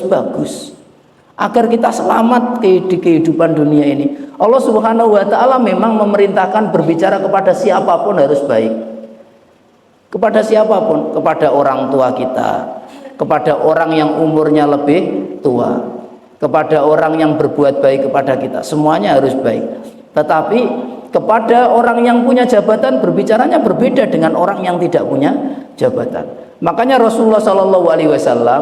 bagus agar kita selamat di kehidupan dunia ini. Allah Subhanahu wa ta'ala memang memerintahkan berbicara kepada siapapun harus baik. Kepada siapapun, kepada orang tua kita, kepada orang yang umurnya lebih tua, kepada orang yang berbuat baik kepada kita, semuanya harus baik. Tetapi kepada orang yang punya jabatan berbicaranya berbeda dengan orang yang tidak punya jabatan. Makanya Rasulullah SAW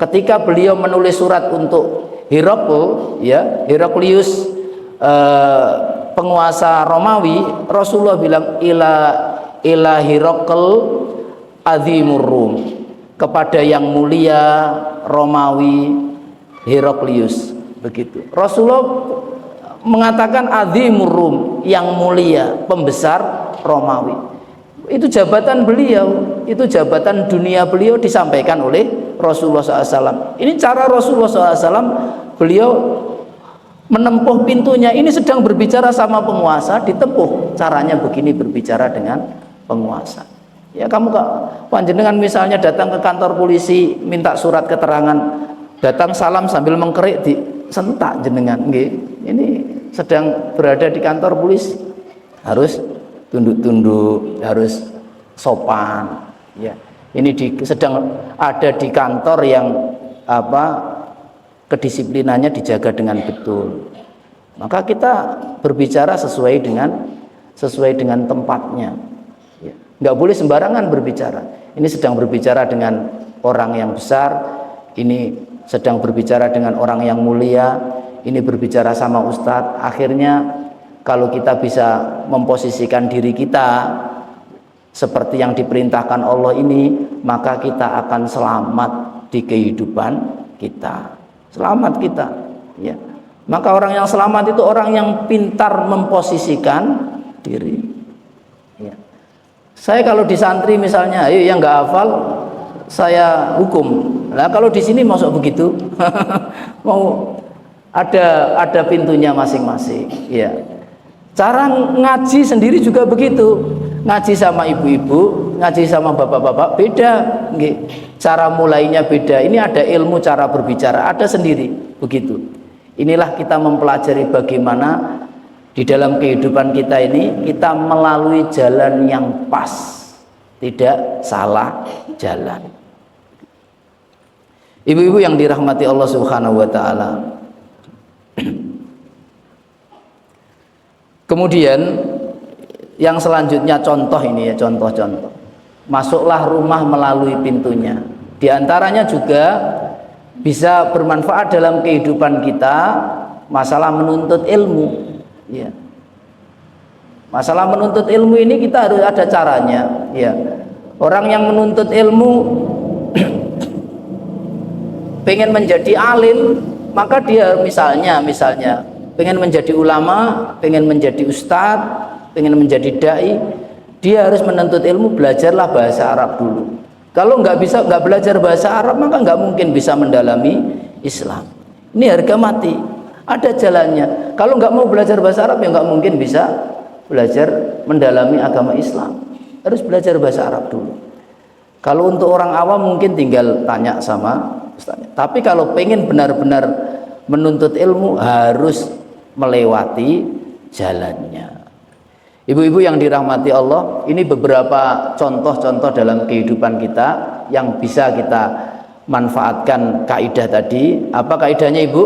ketika beliau menulis surat untuk Heraklius, penguasa Romawi, Rasulullah bilang ila Herakl azimur Rum, kepada yang mulia Romawi Heraklius, begitu. Rasulullah mengatakan azimur Rum, yang mulia, pembesar Romawi. Itu jabatan beliau, itu jabatan dunia beliau disampaikan oleh Rasulullah SAW. Ini cara Rasulullah SAW, beliau menempuh pintunya. Ini sedang berbicara sama penguasa, ditempuh caranya begini berbicara dengan penguasa. Ya, kamu panjenengan misalnya datang ke kantor polisi minta surat keterangan, datang salam sambil mengkerik, disentak jenengan. Nggih, ini sedang berada di kantor polisi, harus tunduk-tunduk, harus sopan. Ya, ini sedang ada di kantor yang kedisiplinannya dijaga dengan betul. Maka kita berbicara sesuai dengan tempatnya. Ya, nggak boleh sembarangan berbicara. Ini sedang berbicara dengan orang yang besar, ini sedang berbicara dengan orang yang mulia, ini berbicara sama ustadz. Akhirnya kalau kita bisa memposisikan diri kita seperti yang diperintahkan Allah ini, maka kita akan selamat di kehidupan kita. Selamat kita, ya. Maka orang yang selamat itu orang yang pintar memposisikan diri. Ya. Saya kalau di santri misalnya, ayo yang nggak hafal saya hukum. Nah kalau di sini masuk begitu, mau ada pintunya masing-masing. Ya. Cara ngaji sendiri juga begitu. Ngaji sama ibu-ibu, ngaji sama bapak-bapak beda. Cara mulainya beda. Ini ada ilmu cara berbicara, ada sendiri. Begitu. Inilah kita mempelajari bagaimana di dalam kehidupan kita ini kita melalui jalan yang pas, tidak salah jalan. Ibu-ibu yang dirahmati Allah Subhanahu wa taala. Kemudian yang selanjutnya contoh ini ya, contoh-contoh. Masuklah rumah melalui pintunya. Di antaranya juga bisa bermanfaat dalam kehidupan kita masalah menuntut ilmu. Ya. Masalah menuntut ilmu ini kita harus ada caranya. Ya. Orang yang menuntut ilmu pengen menjadi alim, maka dia misalnya pengen menjadi ulama, pengen menjadi ustadz, pengen menjadi dai, dia harus menuntut ilmu, belajarlah bahasa Arab dulu. Kalau nggak belajar bahasa Arab, maka nggak mungkin bisa mendalami Islam. Ini harga mati, ada jalannya. Kalau nggak mau belajar bahasa Arab, ya nggak mungkin bisa belajar mendalami agama Islam. Harus belajar bahasa Arab dulu. Kalau untuk orang awam mungkin tinggal tanya sama ustaznya. Tapi kalau pengen benar-benar menuntut ilmu, harus melewati jalannya. Ibu-ibu yang dirahmati Allah, ini beberapa contoh-contoh dalam kehidupan kita yang bisa kita manfaatkan kaidah tadi. Apa kaidahnya Ibu?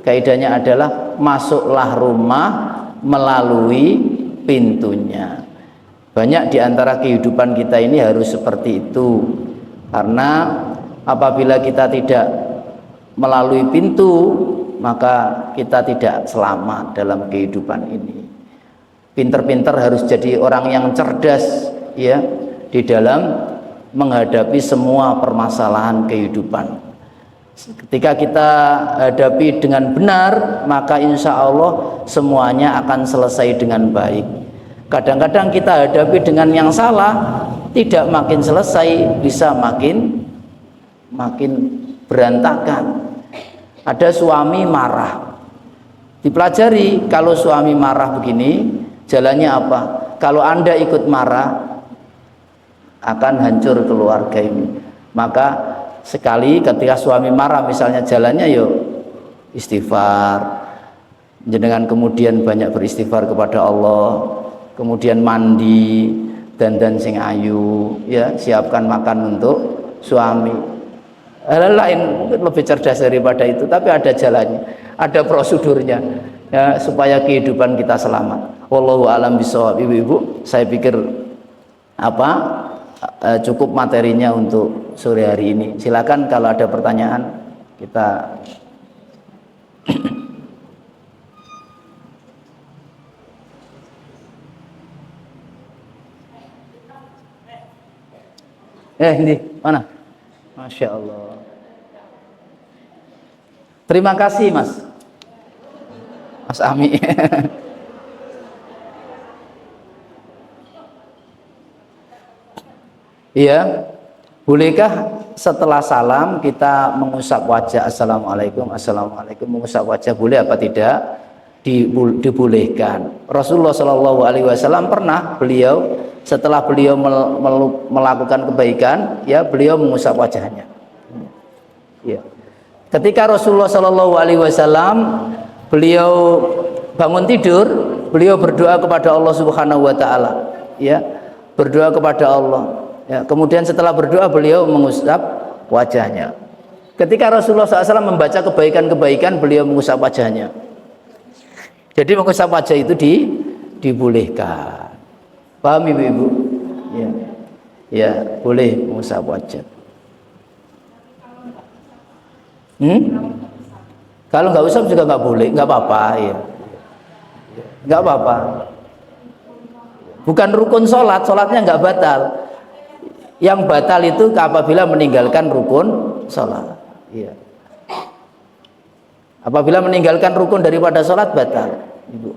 Kaidahnya adalah masuklah rumah melalui pintunya. Banyak di antara kehidupan kita ini harus seperti itu. Karena apabila kita tidak melalui pintu, maka kita tidak selamat dalam kehidupan ini. Pinter-pinter harus jadi orang yang cerdas ya di dalam menghadapi semua permasalahan kehidupan. Ketika kita hadapi dengan benar, maka insya Allah semuanya akan selesai dengan baik. Kadang-kadang kita hadapi dengan yang salah, tidak makin selesai, bisa makin berantakan. Ada suami marah, dipelajari kalau suami marah begini jalannya apa. Kalau Anda ikut marah akan hancur keluarga ini. Maka sekali ketika suami marah misalnya jalannya yuk istighfar, jenengan kemudian banyak beristighfar kepada Allah, kemudian mandi dan sing ayu ya, siapkan makan untuk suami. Hal lain mungkin lebih cerdas daripada itu, tapi ada jalannya, ada prosedurnya ya, supaya kehidupan kita selamat. Wallahu a'lam bishawab. Ibu-ibu, saya pikir cukup materinya untuk sore hari ini. Silakan kalau ada pertanyaan kita. Ini mana? Masya Allah. Terima kasih Mas Ami. Iya, bolehkah setelah salam kita mengusap wajah assalamualaikum, assalamualaikum, mengusap wajah boleh apa tidak? Dibolehkan. Rasulullah Shallallahu Alaihi Wasallam pernah setelah beliau melakukan kebaikan, ya beliau mengusap wajahnya. Ya. Ketika Rasulullah Shallallahu Alaihi Wasallam beliau bangun tidur, beliau berdoa kepada Allah Subhanahu Wa Taala, ya berdoa kepada Allah. Ya, kemudian setelah berdoa beliau mengusap wajahnya. Ketika Rasulullah SAW membaca kebaikan-kebaikan, beliau mengusap wajahnya. Jadi mengusap wajah itu dibolehkan. Paham ibu-ibu? Ya. Ya, boleh mengusap wajah. Kalau nggak usap juga nggak boleh, nggak apa-apa ya. Nggak apa-apa. Bukan rukun sholat, sholatnya nggak batal. Yang batal itu apabila meninggalkan rukun sholat. Iya. Apabila meninggalkan rukun daripada sholat batal, ibu.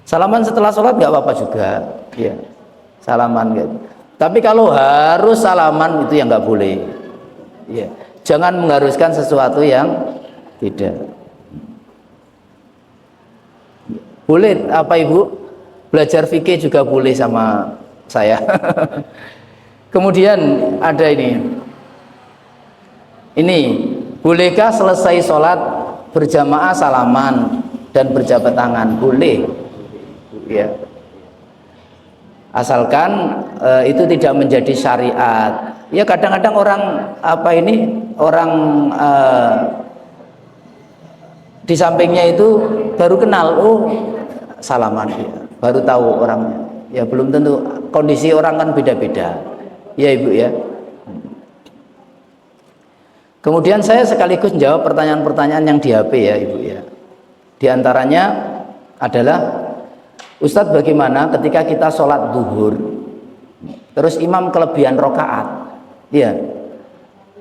Salaman setelah sholat nggak apa-apa juga, ya. Salaman gitu. Tapi kalau harus salaman itu yang nggak boleh, ya. Jangan mengharuskan sesuatu yang tidak. Boleh apa ibu? Belajar fikih juga boleh sama saya. Kemudian ada ini bolehkah selesai sholat berjamaah salaman dan berjabat tangan? Boleh, ya. Asalkan itu tidak menjadi syariat. Ya kadang-kadang orang di sampingnya itu baru kenal, oh salaman, ya. Baru tahu orangnya. Ya belum tentu, kondisi orang kan beda-beda. Ya ibu ya. Kemudian saya sekaligus menjawab pertanyaan-pertanyaan yang di HP ya ibu ya. Di antaranya adalah, Ustadz bagaimana ketika kita sholat duhur terus imam kelebihan rokaat, ya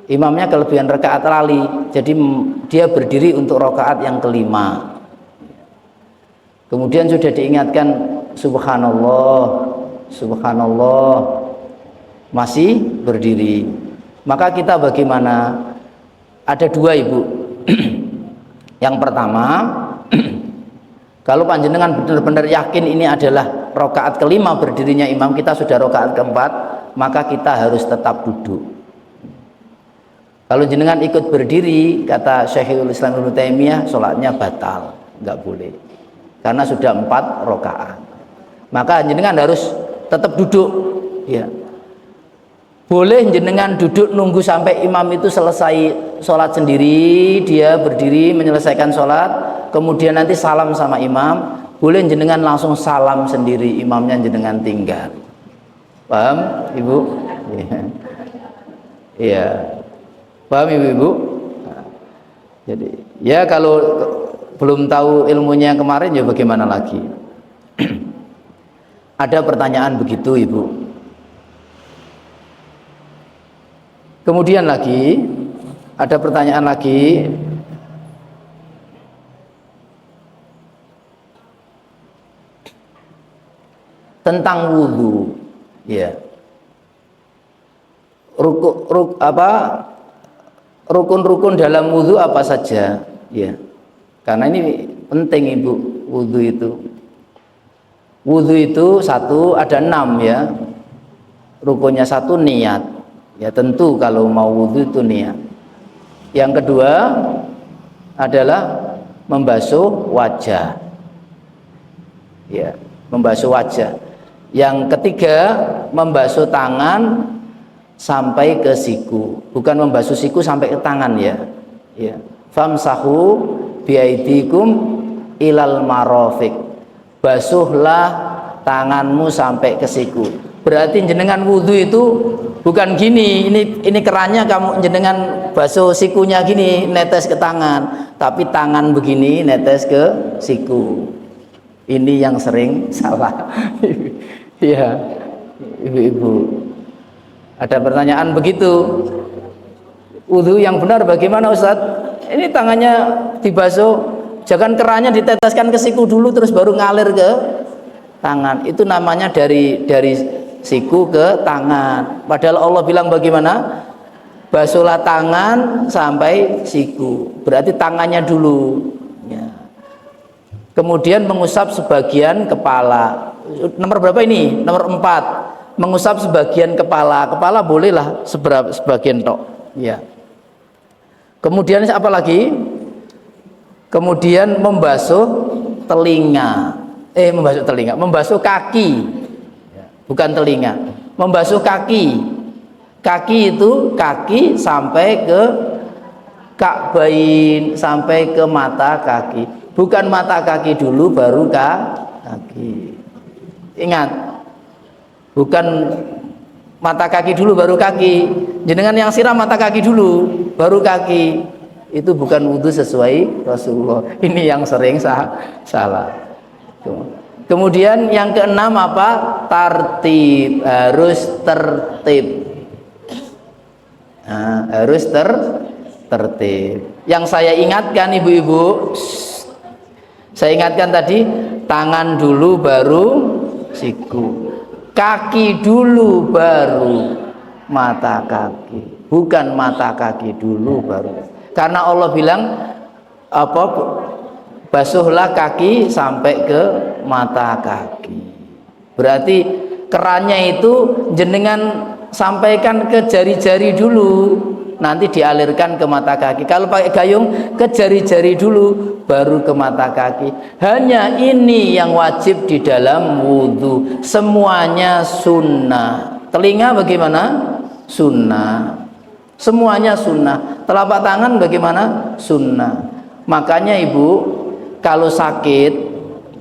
imamnya kelebihan rakaat lali, jadi dia berdiri untuk rokaat yang kelima. Kemudian sudah diingatkan subhanallah, subhanallah, masih berdiri. Maka kita bagaimana? Ada dua ibu. Yang pertama, kalau panjenengan benar-benar yakin ini adalah rokaat kelima berdirinya imam, kita sudah rokaat keempat, maka kita harus tetap duduk. Kalau jenengan ikut berdiri, kata Syekhul Islam Ibnu Taimiyah, sholatnya batal, nggak boleh, karena sudah 4 rokaat. Maka jenengan harus tetap duduk, ya. Boleh jenengan duduk nunggu sampai imam itu selesai sholat sendiri, dia berdiri menyelesaikan sholat, kemudian nanti salam sama imam. Boleh jenengan langsung salam sendiri, imamnya jenengan tinggal. Paham ibu? Iya. Paham ibu-ibu? Jadi ya kalau belum tahu ilmunya yang kemarin ya bagaimana lagi. Ada pertanyaan begitu ibu. Kemudian lagi ada pertanyaan lagi, tentang wudhu, ya. Rukun-rukun dalam wudhu apa saja, ya. Karena ini penting ibu, wudhu itu. Wudhu itu ada 6 ya. Rukunnya 1 niat. Ya tentu kalau mau wudhu itu niat. Yang kedua adalah membasuh wajah. Ya, membasuh wajah. Yang ketiga membasuh tangan sampai ke siku. Bukan membasuh siku sampai ke tangan ya. Ya. Famsahu biaidikum ilal marafiq. Basuhlah tanganmu sampai ke siku. Berarti jenengan wudhu itu bukan gini, ini kerannya kamu jenengan basuh sikunya gini, netes ke tangan, tapi tangan begini netes ke siku. Ini yang sering salah. Ya, ibu-ibu. Ada pertanyaan begitu. Wudhu yang benar bagaimana Ustadz? Ini tangannya dibasuh, jangan kerannya diteteskan ke siku dulu terus baru ngalir ke tangan. Itu namanya dari siku ke tangan. Padahal Allah bilang bagaimana? Basuhlah tangan sampai siku. Berarti tangannya dulu. Ya. Kemudian mengusap sebagian kepala. Nomor berapa ini? Nomor 4. Mengusap sebagian kepala. Kepala bolehlah sebagian tok. Ya. Kemudian apa lagi? Kemudian membasuh telinga. Membasuh kaki. Bukan telinga. Membasuh kaki. Kaki itu kaki sampai ke ka'bain, sampai ke mata kaki. Bukan mata kaki dulu baru kaki. Ingat. Bukan mata kaki dulu baru kaki. Jenengan yang siram mata kaki dulu baru kaki. Itu bukan wudhu sesuai Rasulullah. Ini yang sering salah. Kemudian yang keenam apa? Tartib. Harus tertib. Nah, harus tertib. Yang saya ingatkan ibu-ibu, saya ingatkan tadi, tangan dulu baru siku, kaki dulu baru mata kaki, bukan mata kaki dulu baru. Karena Allah bilang apa? Basuhlah kaki sampai ke mata kaki. Berarti kerannya itu jenengan sampaikan ke jari-jari dulu, nanti dialirkan ke mata kaki. Kalau pakai gayung ke jari-jari dulu baru ke mata kaki. Hanya ini yang wajib di dalam wudhu. Semuanya sunnah. Telinga bagaimana? Sunnah. Semuanya sunnah. Telapak tangan bagaimana? Sunnah. Makanya ibu kalau sakit,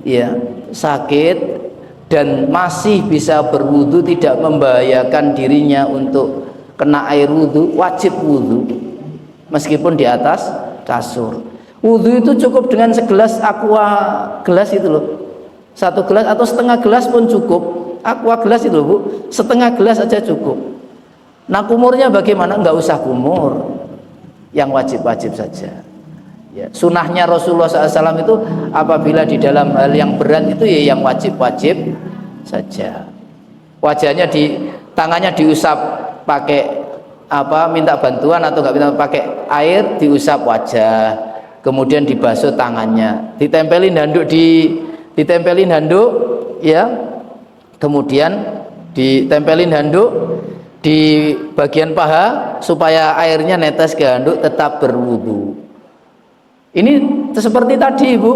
ya sakit dan masih bisa berwudu, tidak membahayakan dirinya untuk kena air wudu, wajib wudu meskipun di atas kasur. Wudu itu cukup dengan segelas aqua gelas itu loh, 1 gelas atau setengah gelas pun cukup. Aqua gelas itu loh Bu, setengah gelas aja cukup. Nah kumurnya bagaimana? Nggak usah kumur, yang wajib-wajib saja. Ya, sunnahnya Rasulullah SAW itu apabila di dalam hal yang berat itu ya yang wajib-wajib saja. Wajahnya tangannya diusap pakai apa? Minta bantuan atau nggak minta pakai air, diusap wajah, kemudian dibasuh tangannya, ditempelin handuk, ya, kemudian ditempelin handuk di bagian paha supaya airnya netes ke handuk, tetap berwudu. Ini seperti tadi Ibu,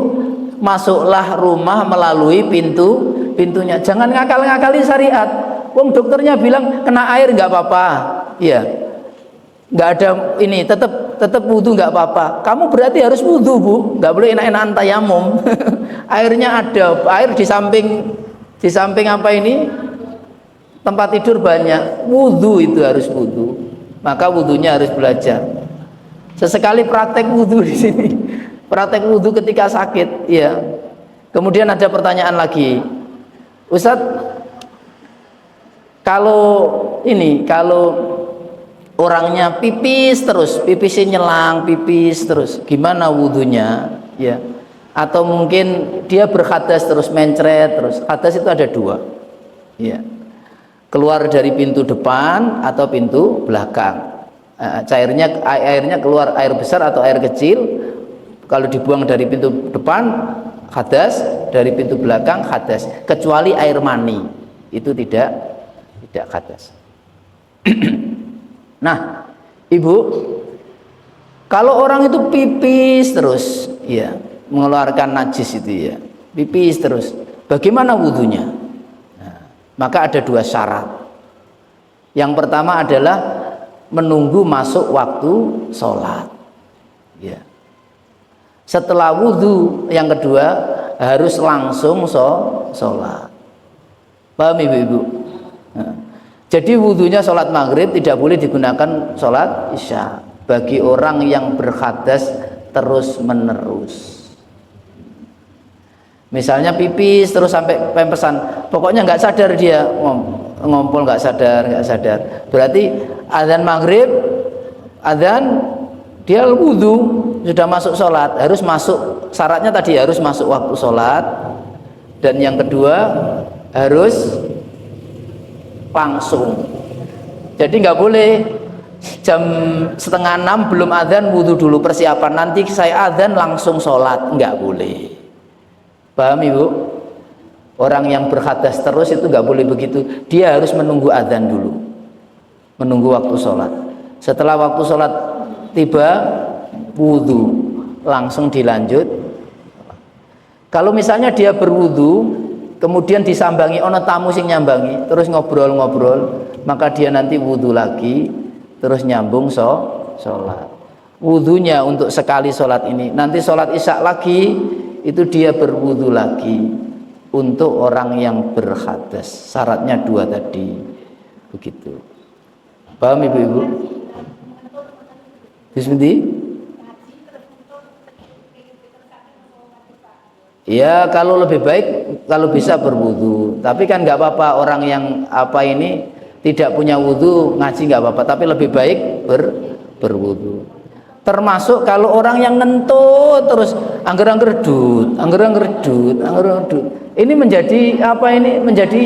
masuklah rumah melalui pintunya. Jangan ngakal-ngakali syariat. Wong dokternya bilang kena air nggak apa-apa. Iya. Nggak ada ini, tetap wudu nggak apa-apa. Kamu berarti harus wudu Bu, nggak boleh enak-enakan tayamum. Airnya ada, air di samping apa ini? Tempat tidur banyak. Wudu itu harus wudu. Maka wudunya harus belajar. Sesekali praktek wudhu di sini, praktek wudhu ketika sakit, ya. Kemudian ada pertanyaan lagi, Ustadz, kalau orangnya pipis terus, pipisnya nyelang, pipis terus, gimana wudhunya, ya? Atau mungkin dia berhadas terus, mencret terus. Hadas itu ada 2, ya. Keluar dari pintu depan atau pintu belakang. Airnya keluar air besar atau air kecil. Kalau dibuang dari pintu depan hadas, dari pintu belakang hadas, kecuali air mani itu tidak hadas. Nah Ibu, kalau orang itu pipis terus, ya, mengeluarkan najis itu, ya, pipis terus, bagaimana wudhunya? Nah, maka ada 2 syarat. Yang pertama adalah menunggu masuk waktu sholat, ya. Setelah wudhu yang kedua harus langsung sholat. Paham ibu-ibu? Nah, jadi wudhunya sholat maghrib tidak boleh digunakan sholat isya bagi orang yang berhadas terus menerus. Misalnya pipis terus sampai pempesan, pokoknya nggak sadar dia, ngompol nggak sadar. Berarti adzan maghrib, adzan dia wudhu sudah masuk sholat, harus masuk, syaratnya tadi harus masuk waktu sholat, dan yang kedua harus langsung. Jadi nggak boleh jam 5:30 belum adzan wudhu dulu persiapan, nanti saya adzan langsung sholat, nggak boleh. Paham ibu? Orang yang berhadas terus itu nggak boleh begitu, dia harus menunggu adzan dulu, menunggu waktu sholat. Setelah waktu sholat tiba, wudhu langsung dilanjut. Kalau misalnya dia berwudhu kemudian disambangi ono tamu sing nyambangi, terus ngobrol-ngobrol, maka dia nanti wudhu lagi terus nyambung sholat. Wudhunya untuk sekali sholat ini, nanti sholat isya lagi itu dia berwudhu lagi. Untuk orang yang berhadas syaratnya 2 tadi, begitu. Paham ibu-ibu? Bismillah. Ya kalau lebih baik kalau bisa berwudu, tapi kan nggak apa-apa orang yang tidak punya wudu ngaji nggak apa-apa, tapi lebih baik berwudu. Termasuk kalau orang yang ngentut terus angger-angger dut. Ini menjadi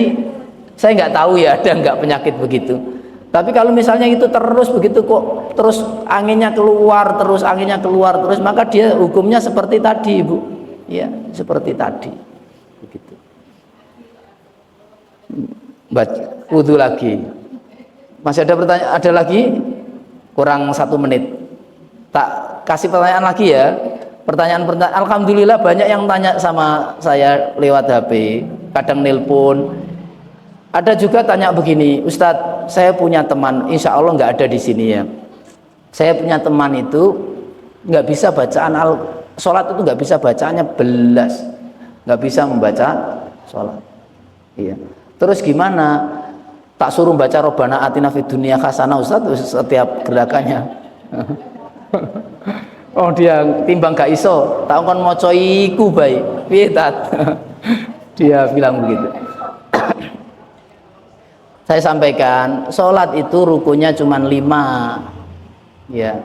saya nggak tahu ya, ada nggak penyakit begitu. Tapi kalau misalnya itu terus begitu kok, terus anginnya keluar terus, maka dia hukumnya seperti tadi, Ibu. Ya, seperti tadi. Begitu. Baca wudu lagi. Masih ada pertanyaan? Ada lagi? Kurang 1 menit. Tak kasih pertanyaan lagi ya. Pertanyaan. Alhamdulillah banyak yang tanya sama saya lewat HP, kadang nelpon. Ada juga tanya begini, Ustadz, saya punya teman, insya Allah nggak ada di sini ya. Saya punya teman itu nggak bisa bacaan sholat itu nggak bisa bacaannya belas, nggak bisa membaca sholat. Iya. Terus gimana? Tak suruh baca Robbana atina fid dunya hasanah Ustadz setiap gerakannya. Oh dia timbang gak iso, tak kon maca iku bae. Piye tat? Dia bilang begitu. Saya sampaikan, sholat itu rukunnya cuma 5, ya.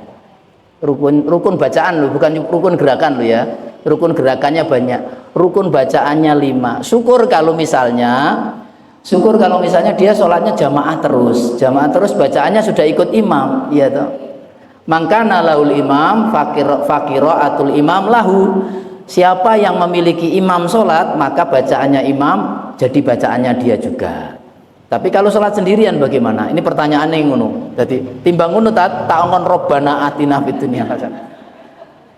Rukun bacaan loh, bukan rukun gerakan loh ya. Rukun gerakannya banyak, rukun bacaannya 5. Syukur kalau misalnya dia sholatnya jamaah terus bacaannya sudah ikut imam, ya toh. Mangkana laul imam fakiraatul imam lahu. Siapa yang memiliki imam sholat, maka bacaannya imam jadi bacaannya dia juga. Tapi kalau sholat sendirian bagaimana? Ini pertanyaannya yang ngono. Jadi timbang ngono tak ongkon Robbana atina fid dunya hasanah.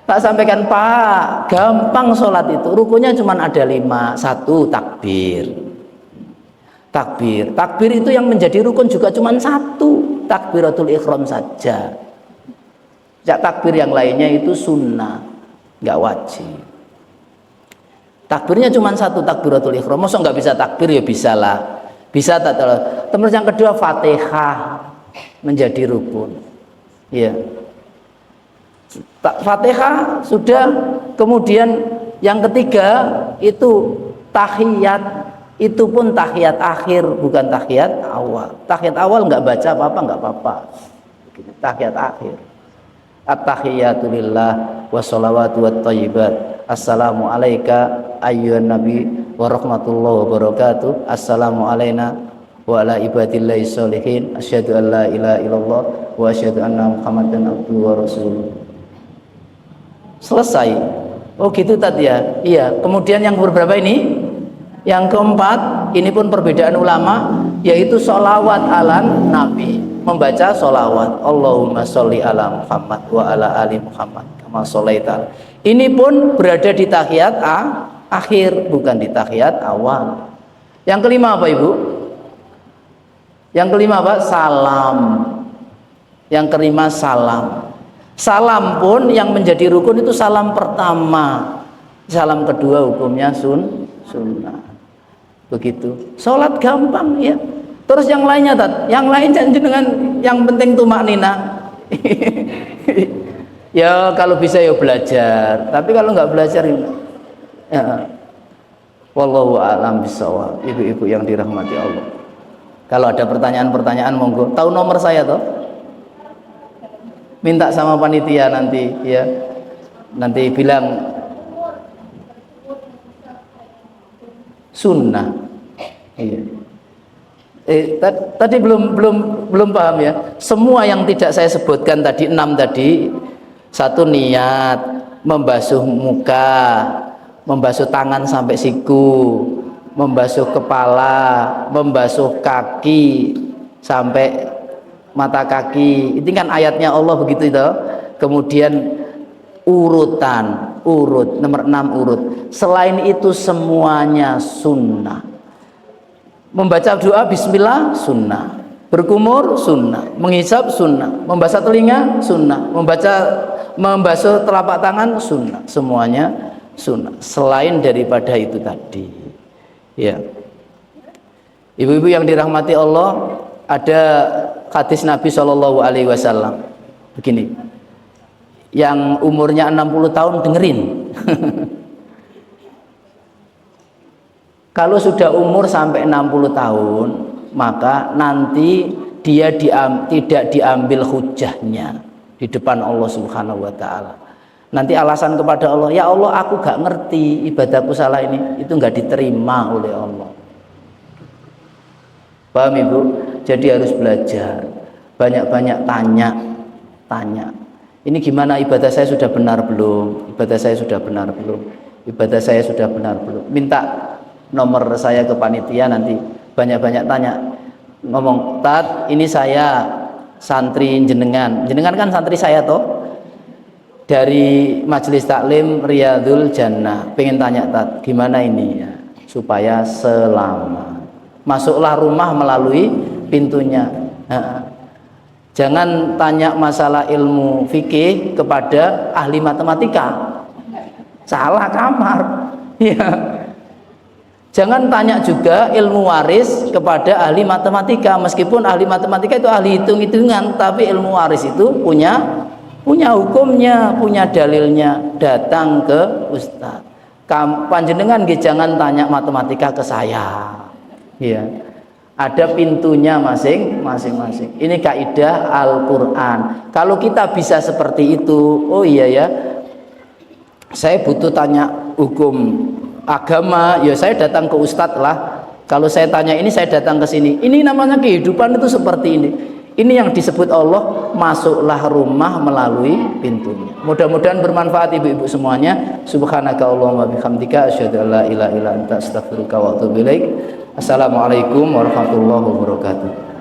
Tak sampaikan Pak, gampang sholat itu. Rukunnya cuma ada 5. 1 takbir. Takbir itu yang menjadi rukun juga cuma 1. Takbiratul ihram saja. Takbir yang lainnya itu sunnah, nggak wajib. Takbirnya cuma 1, takbiratul ihram. Masa nggak bisa takbir? Ya bisa lah. Bisa tak? Terus yang kedua Fatihah menjadi rukun. Ya. Fatihah sudah. Kemudian yang ketiga itu tahiyat. Itu pun tahiyat akhir, bukan tahiyat awal. Tahiyat awal nggak baca apa-apa, nggak apa-apa. Tahiyat akhir. At-tahiyatu lillah wassalawatu wattayyibat. Assalamu alayka ayyuhan nabi wa rahmatullahi wa barakatuh. Assalamu alayna wa ala ibadillahi sholihin. Asyhadu an la ilaha illallah wa asyhadu anna muhammadan abduhu wa rasuluh. Selesai. Oh gitu tadi ya. Iya. Kemudian yang berberapa ini? Yang keempat, ini pun perbedaan ulama, yaitu sholawat ala nabi. Membaca sholawat Allahumma sholli ala Muhammad wa ala ali Muhammad kama sholaita. Ini pun berada di tahiyat akhir, bukan di tahiyat awal. Yang kelima apa Ibu? Yang kelima apa? Salam. Yang kelima salam. Salam pun yang menjadi rukun itu salam pertama. Salam kedua hukumnya sunnah. Begitu. Sholat gampang ya. Terus yang lainnya yang lain dengan yang penting tumaknina. Ya kalau bisa ya belajar, tapi kalau nggak belajar ya. Wallahu a'lam bishawab. Ibu-ibu yang dirahmati Allah. Kalau ada pertanyaan-pertanyaan monggo. Tahu nomor saya toh? Minta sama panitia nanti ya. Nanti bilang sunnah. Iya. Tadi belum paham ya. Semua yang tidak saya sebutkan tadi 6 tadi, satu niat, membasuh muka, membasuh tangan sampai siku, membasuh kepala, membasuh kaki sampai mata kaki. Itu kan ayatnya Allah begitu itu. Kemudian urut nomor 6 urut. Selain itu semuanya sunnah. Membaca doa bismillah sunnah, berkumur sunnah, menghisap sunnah, membasuh telinga sunnah, membasuh telapak tangan sunnah, semuanya sunnah. Selain daripada itu tadi ya, ibu-ibu yang dirahmati Allah, ada hadis Nabi SAW begini, yang umurnya 60 tahun dengerin. Kalau sudah umur sampai 60 tahun, maka nanti dia tidak diambil hujahnya di depan Allah Subhanahu wa taala. Nanti alasan kepada Allah, ya Allah aku gak ngerti ibadahku salah ini, itu gak diterima oleh Allah. Paham Ibu? Jadi harus belajar, banyak-banyak tanya. Ini gimana, ibadah saya sudah benar belum? Ibadah saya sudah benar belum? Ibadah saya sudah benar belum? Minta nomor saya ke panitia, nanti banyak-banyak tanya, ngomong, Tat, ini saya santri jenengan kan santri saya toh, dari Majelis Taklim Riyadul Jannah, pengen tanya Tat, gimana ini ya supaya selamat, masuklah rumah melalui pintunya. Jangan tanya masalah ilmu fikih kepada ahli matematika, salah kamar ya. Jangan tanya juga ilmu waris kepada ahli matematika, meskipun ahli matematika itu ahli hitung-hitungan, tapi ilmu waris itu punya hukumnya, punya dalilnya. Datang ke ustaz. Panjenengan jangan tanya matematika ke saya. Ya. Ada pintunya masing-masing. Ini kaidah Al-Qur'an. Kalau kita bisa seperti itu, oh iya ya, saya butuh tanya hukum agama, ya saya datang ke ustadz lah. Kalau saya tanya ini, saya datang ke sini. Ini namanya kehidupan itu seperti ini. Ini yang disebut Allah, masuklah rumah melalui pintunya. Mudah-mudahan bermanfaat ibu-ibu semuanya. Subhanaka Allahumma bihamdika asyhadu an la ilaha illa anta astaghfiruka wa atubu ilaik. Assalamualaikum warahmatullahi wabarakatuh.